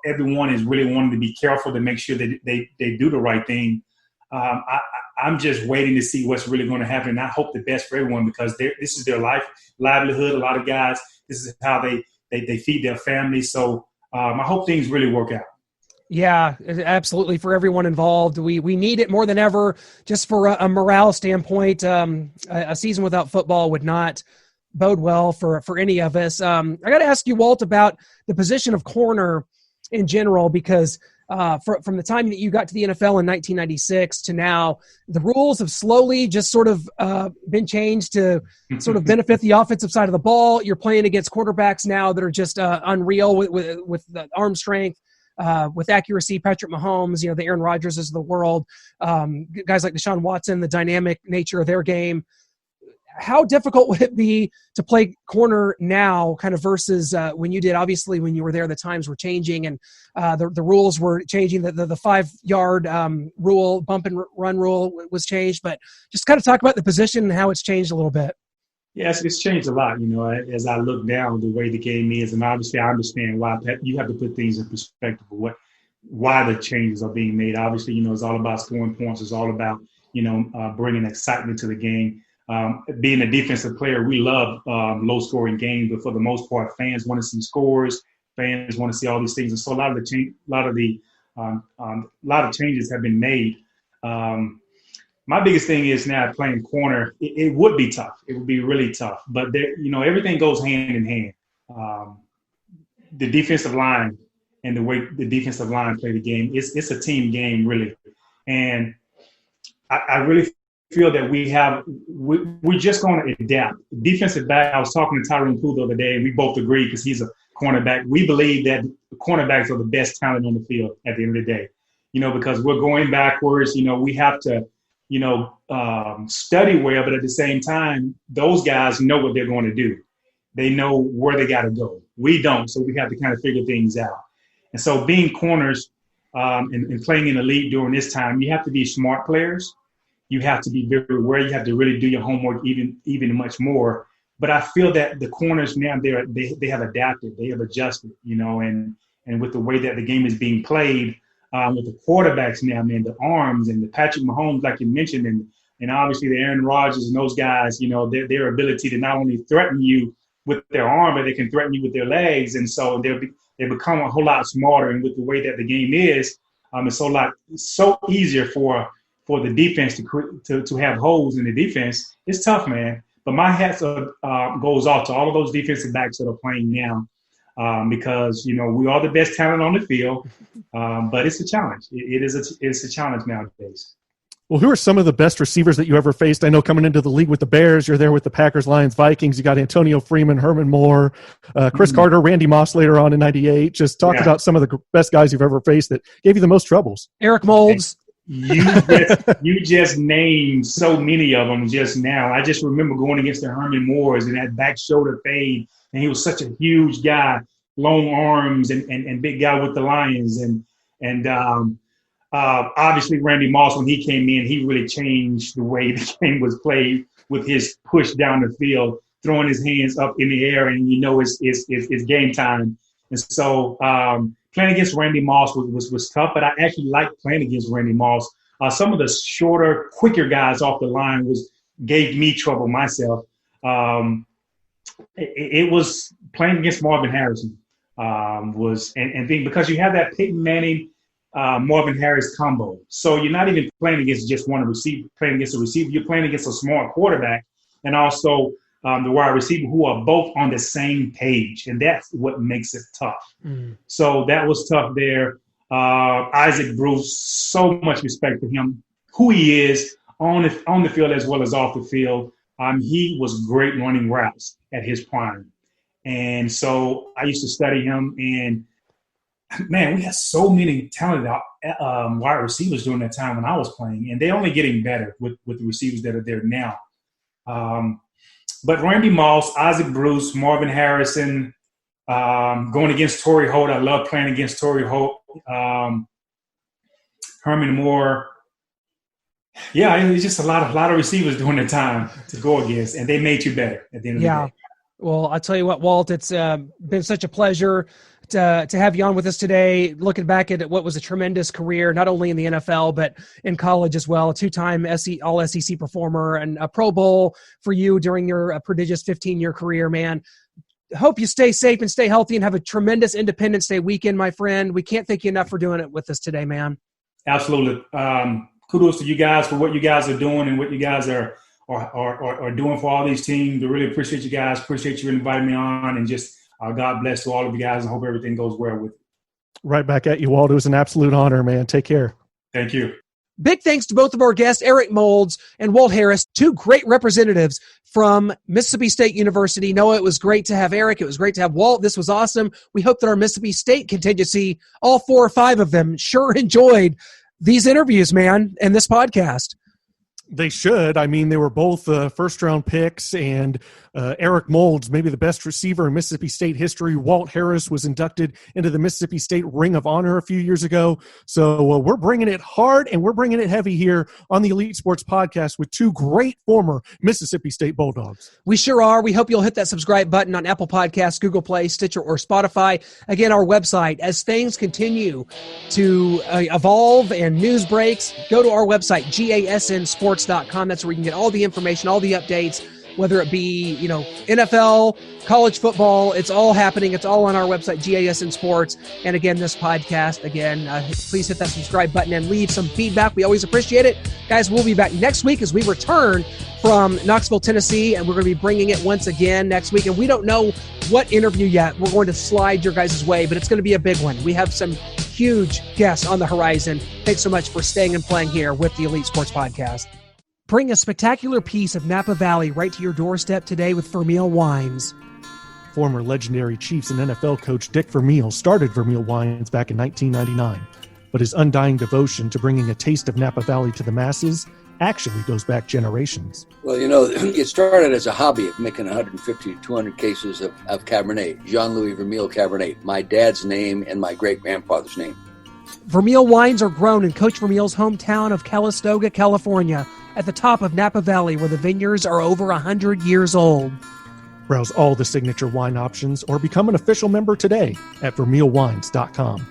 everyone is really wanting to be careful to make sure that they do the right thing. I'm just waiting to see what's really going to happen. And I hope the best for everyone, because this is their livelihood. A lot of guys, this is how they feed their families. So I hope things really work out. Yeah, absolutely. For everyone involved, we need it more than ever. Just for a morale standpoint, a season without football would not bode well for any of us. I got to ask you, Walt, about the position of corner in general, because from the time that you got to the NFL in 1996 to now, the rules have slowly just sort of been changed to sort of benefit the offensive side of the ball. You're playing against quarterbacks now that are just unreal with the arm strength. With accuracy, Patrick Mahomes, the Aaron Rodgerses of the world, guys like Deshaun Watson, the dynamic nature of their game. How difficult would it be to play corner now kind of versus when you did? Obviously, when you were there, the times were changing and the rules were changing. The 5-yard rule, bump and run rule was changed. But just kind of talk about the position and how it's changed a little bit. Yes, it's changed a lot, as I look down the way the game is. And obviously I understand why you have to put things in perspective of why the changes are being made. Obviously, it's all about scoring points. It's all about, bringing excitement to the game. Being a defensive player, we love low-scoring games, but for the most part, fans want to see scores. Fans want to see all these things, and so a lot of changes have been made. My biggest thing is now playing corner. It would be tough. It would be really tough. But everything goes hand in hand. The defensive line and the way the defensive line play the game, it's a team game, really. And I really feel that we're just going to adapt. Defensive back, I was talking to Tyronn Poole the other day, and we both agreed, because he's a cornerback. We believe that the cornerbacks are the best talent on the field at the end of the day, because we're going backwards. We have to, study well, but at the same time, those guys know what they're going to do. They know where they got to go. We don't, so we have to kind of figure things out. And so being corners and playing in the league during this time, you have to be smart players. You have to be very aware. You have to really do your homework even much more. But I feel that the corners now, they have adapted. They have adjusted, and with the way that the game is being played, with the quarterbacks now, man, the arms and the Patrick Mahomes, like you mentioned, and obviously the Aaron Rodgers and those guys, their ability to not only threaten you with their arm, but they can threaten you with their legs. And so they become a whole lot smarter. And with the way that the game is, it's so easier for the defense to have holes in the defense. It's tough, man. But my hat goes off to all of those defensive backs that are playing now, because we are the best talent on the field, but it's a challenge. It's a challenge nowadays. Well, who are some of the best receivers that you ever faced? I know coming into the league with the Bears, you're there with the Packers, Lions, Vikings. You got Antonio Freeman, Herman Moore, Chris Carter, Randy Moss later on in '98. Just talk about some of the best guys you've ever faced that gave you the most troubles. Eric Moulds. You just named so many of them just now. I just remember going against the Herman Moores and that back shoulder fade, and he was such a huge guy, long arms and big guy with the Lions, and obviously Randy Moss, when he came in, he really changed the way the game was played with his push down the field, throwing his hands up in the air, and it's game time. And so playing against Randy Moss was tough, but I actually liked playing against Randy Moss. Some of the shorter, quicker guys off the line gave me trouble myself. It was playing against Marvin Harrison. because you have that Peyton Manning, Marvin Harris combo. So you're not even playing against just one receiver, playing against a receiver. You're playing against a smart quarterback and also the wide receiver who are both on the same page. And that's what makes it tough. So that was tough there. Isaac Bruce, so much respect for him, who he is on the field as well as off the field. He was great running routes at his prime. And so I used to study him, and man, we had so many talented wide receivers during that time when I was playing, and they're only getting better with the receivers that are there now. But Randy Moss, Isaac Bruce, Marvin Harrison, going against Torrey Holt. I love playing against Torrey Holt. Herman Moore. Yeah, it was just a lot of receivers during the time to go against, and they made you better at the end of the day. Well, I'll tell you what, Walt, it's been such a pleasure to have you on with us today, looking back at what was a tremendous career, not only in the NFL, but in college as well. A two-time All-SEC performer and a Pro Bowl for you during your prodigious 15-year career, man. Hope you stay safe and stay healthy and have a tremendous Independence Day weekend, my friend. We can't thank you enough for doing it with us today, man. Absolutely. Kudos to you guys for what you guys are doing and what you guys are doing for all these teams. I really appreciate you guys. Appreciate you inviting me on, and just God bless to all of you guys, and hope everything goes well with you. Right back at you, Walt. It was an absolute honor, man. Take care. Thank you. Big thanks to both of our guests, Eric Moulds and Walt Harris, two great representatives from Mississippi State University. Noah, it was great to have Eric. It was great to have Walt. This was awesome. We hope that our Mississippi State contingency, all 4 or 5 of them, sure enjoyed these interviews, man, and this podcast. They should. I mean, they were both first-round picks, and Eric Moulds, maybe the best receiver in Mississippi State history. Walt Harris was inducted into the Mississippi State Ring of Honor a few years ago. So we're bringing it hard, and we're bringing it heavy here on the Elite Sports Podcast with two great former Mississippi State Bulldogs. We sure are. We hope you'll hit that subscribe button on Apple Podcasts, Google Play, Stitcher, or Spotify. Again, our website, as things continue to evolve and news breaks, go to our website, gasnsports.com. That's where you can get all the information, all the updates, whether it be, NFL, college football. It's all happening. It's all on our website, GASN Sports. And again, this podcast, please hit that subscribe button and leave some feedback. We always appreciate it. Guys, we'll be back next week as we return from Knoxville, Tennessee, and we're going to be bringing it once again next week. And we don't know what interview yet. We're going to slide your guys' way, but it's going to be a big one. We have some huge guests on the horizon. Thanks so much for staying and playing here with the Elite Sports Podcast. Bring a spectacular piece of Napa Valley right to your doorstep today with Vermeil Wines. Former legendary Chiefs and NFL coach Dick Vermeil started Vermeil Wines back in 1999, but his undying devotion to bringing a taste of Napa Valley to the masses actually goes back generations. Well, it started as a hobby of making 150 to 200 cases of Cabernet, Jean-Louis Vermeil Cabernet, my dad's name and my great-grandfather's name. Vermeil wines are grown in Coach Vermeil's hometown of Calistoga, California, at the top of Napa Valley, where the vineyards are over 100 years old. Browse all the signature wine options or become an official member today at vermeilwines.com.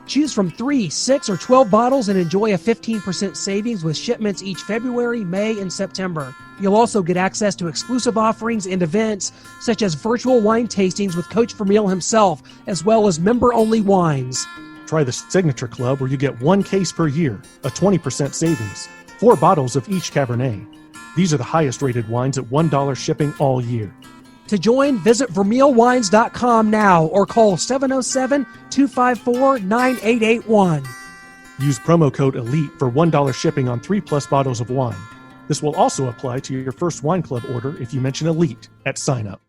Choose from 3, 6, or 12 bottles and enjoy a 15% savings with shipments each February, May, and September. You'll also get access to exclusive offerings and events such as virtual wine tastings with Coach Vermeil himself, as well as member-only wines. Try the Signature Club, where you get 1 case per year, a 20% savings, 4 bottles of each Cabernet. These are the highest rated wines at $1 shipping all year. To join, visit vermeilwines.com now or call 707-254-9881. Use promo code ELITE for $1 shipping on 3+ bottles of wine. This will also apply to your first wine club order if you mention ELITE at sign up.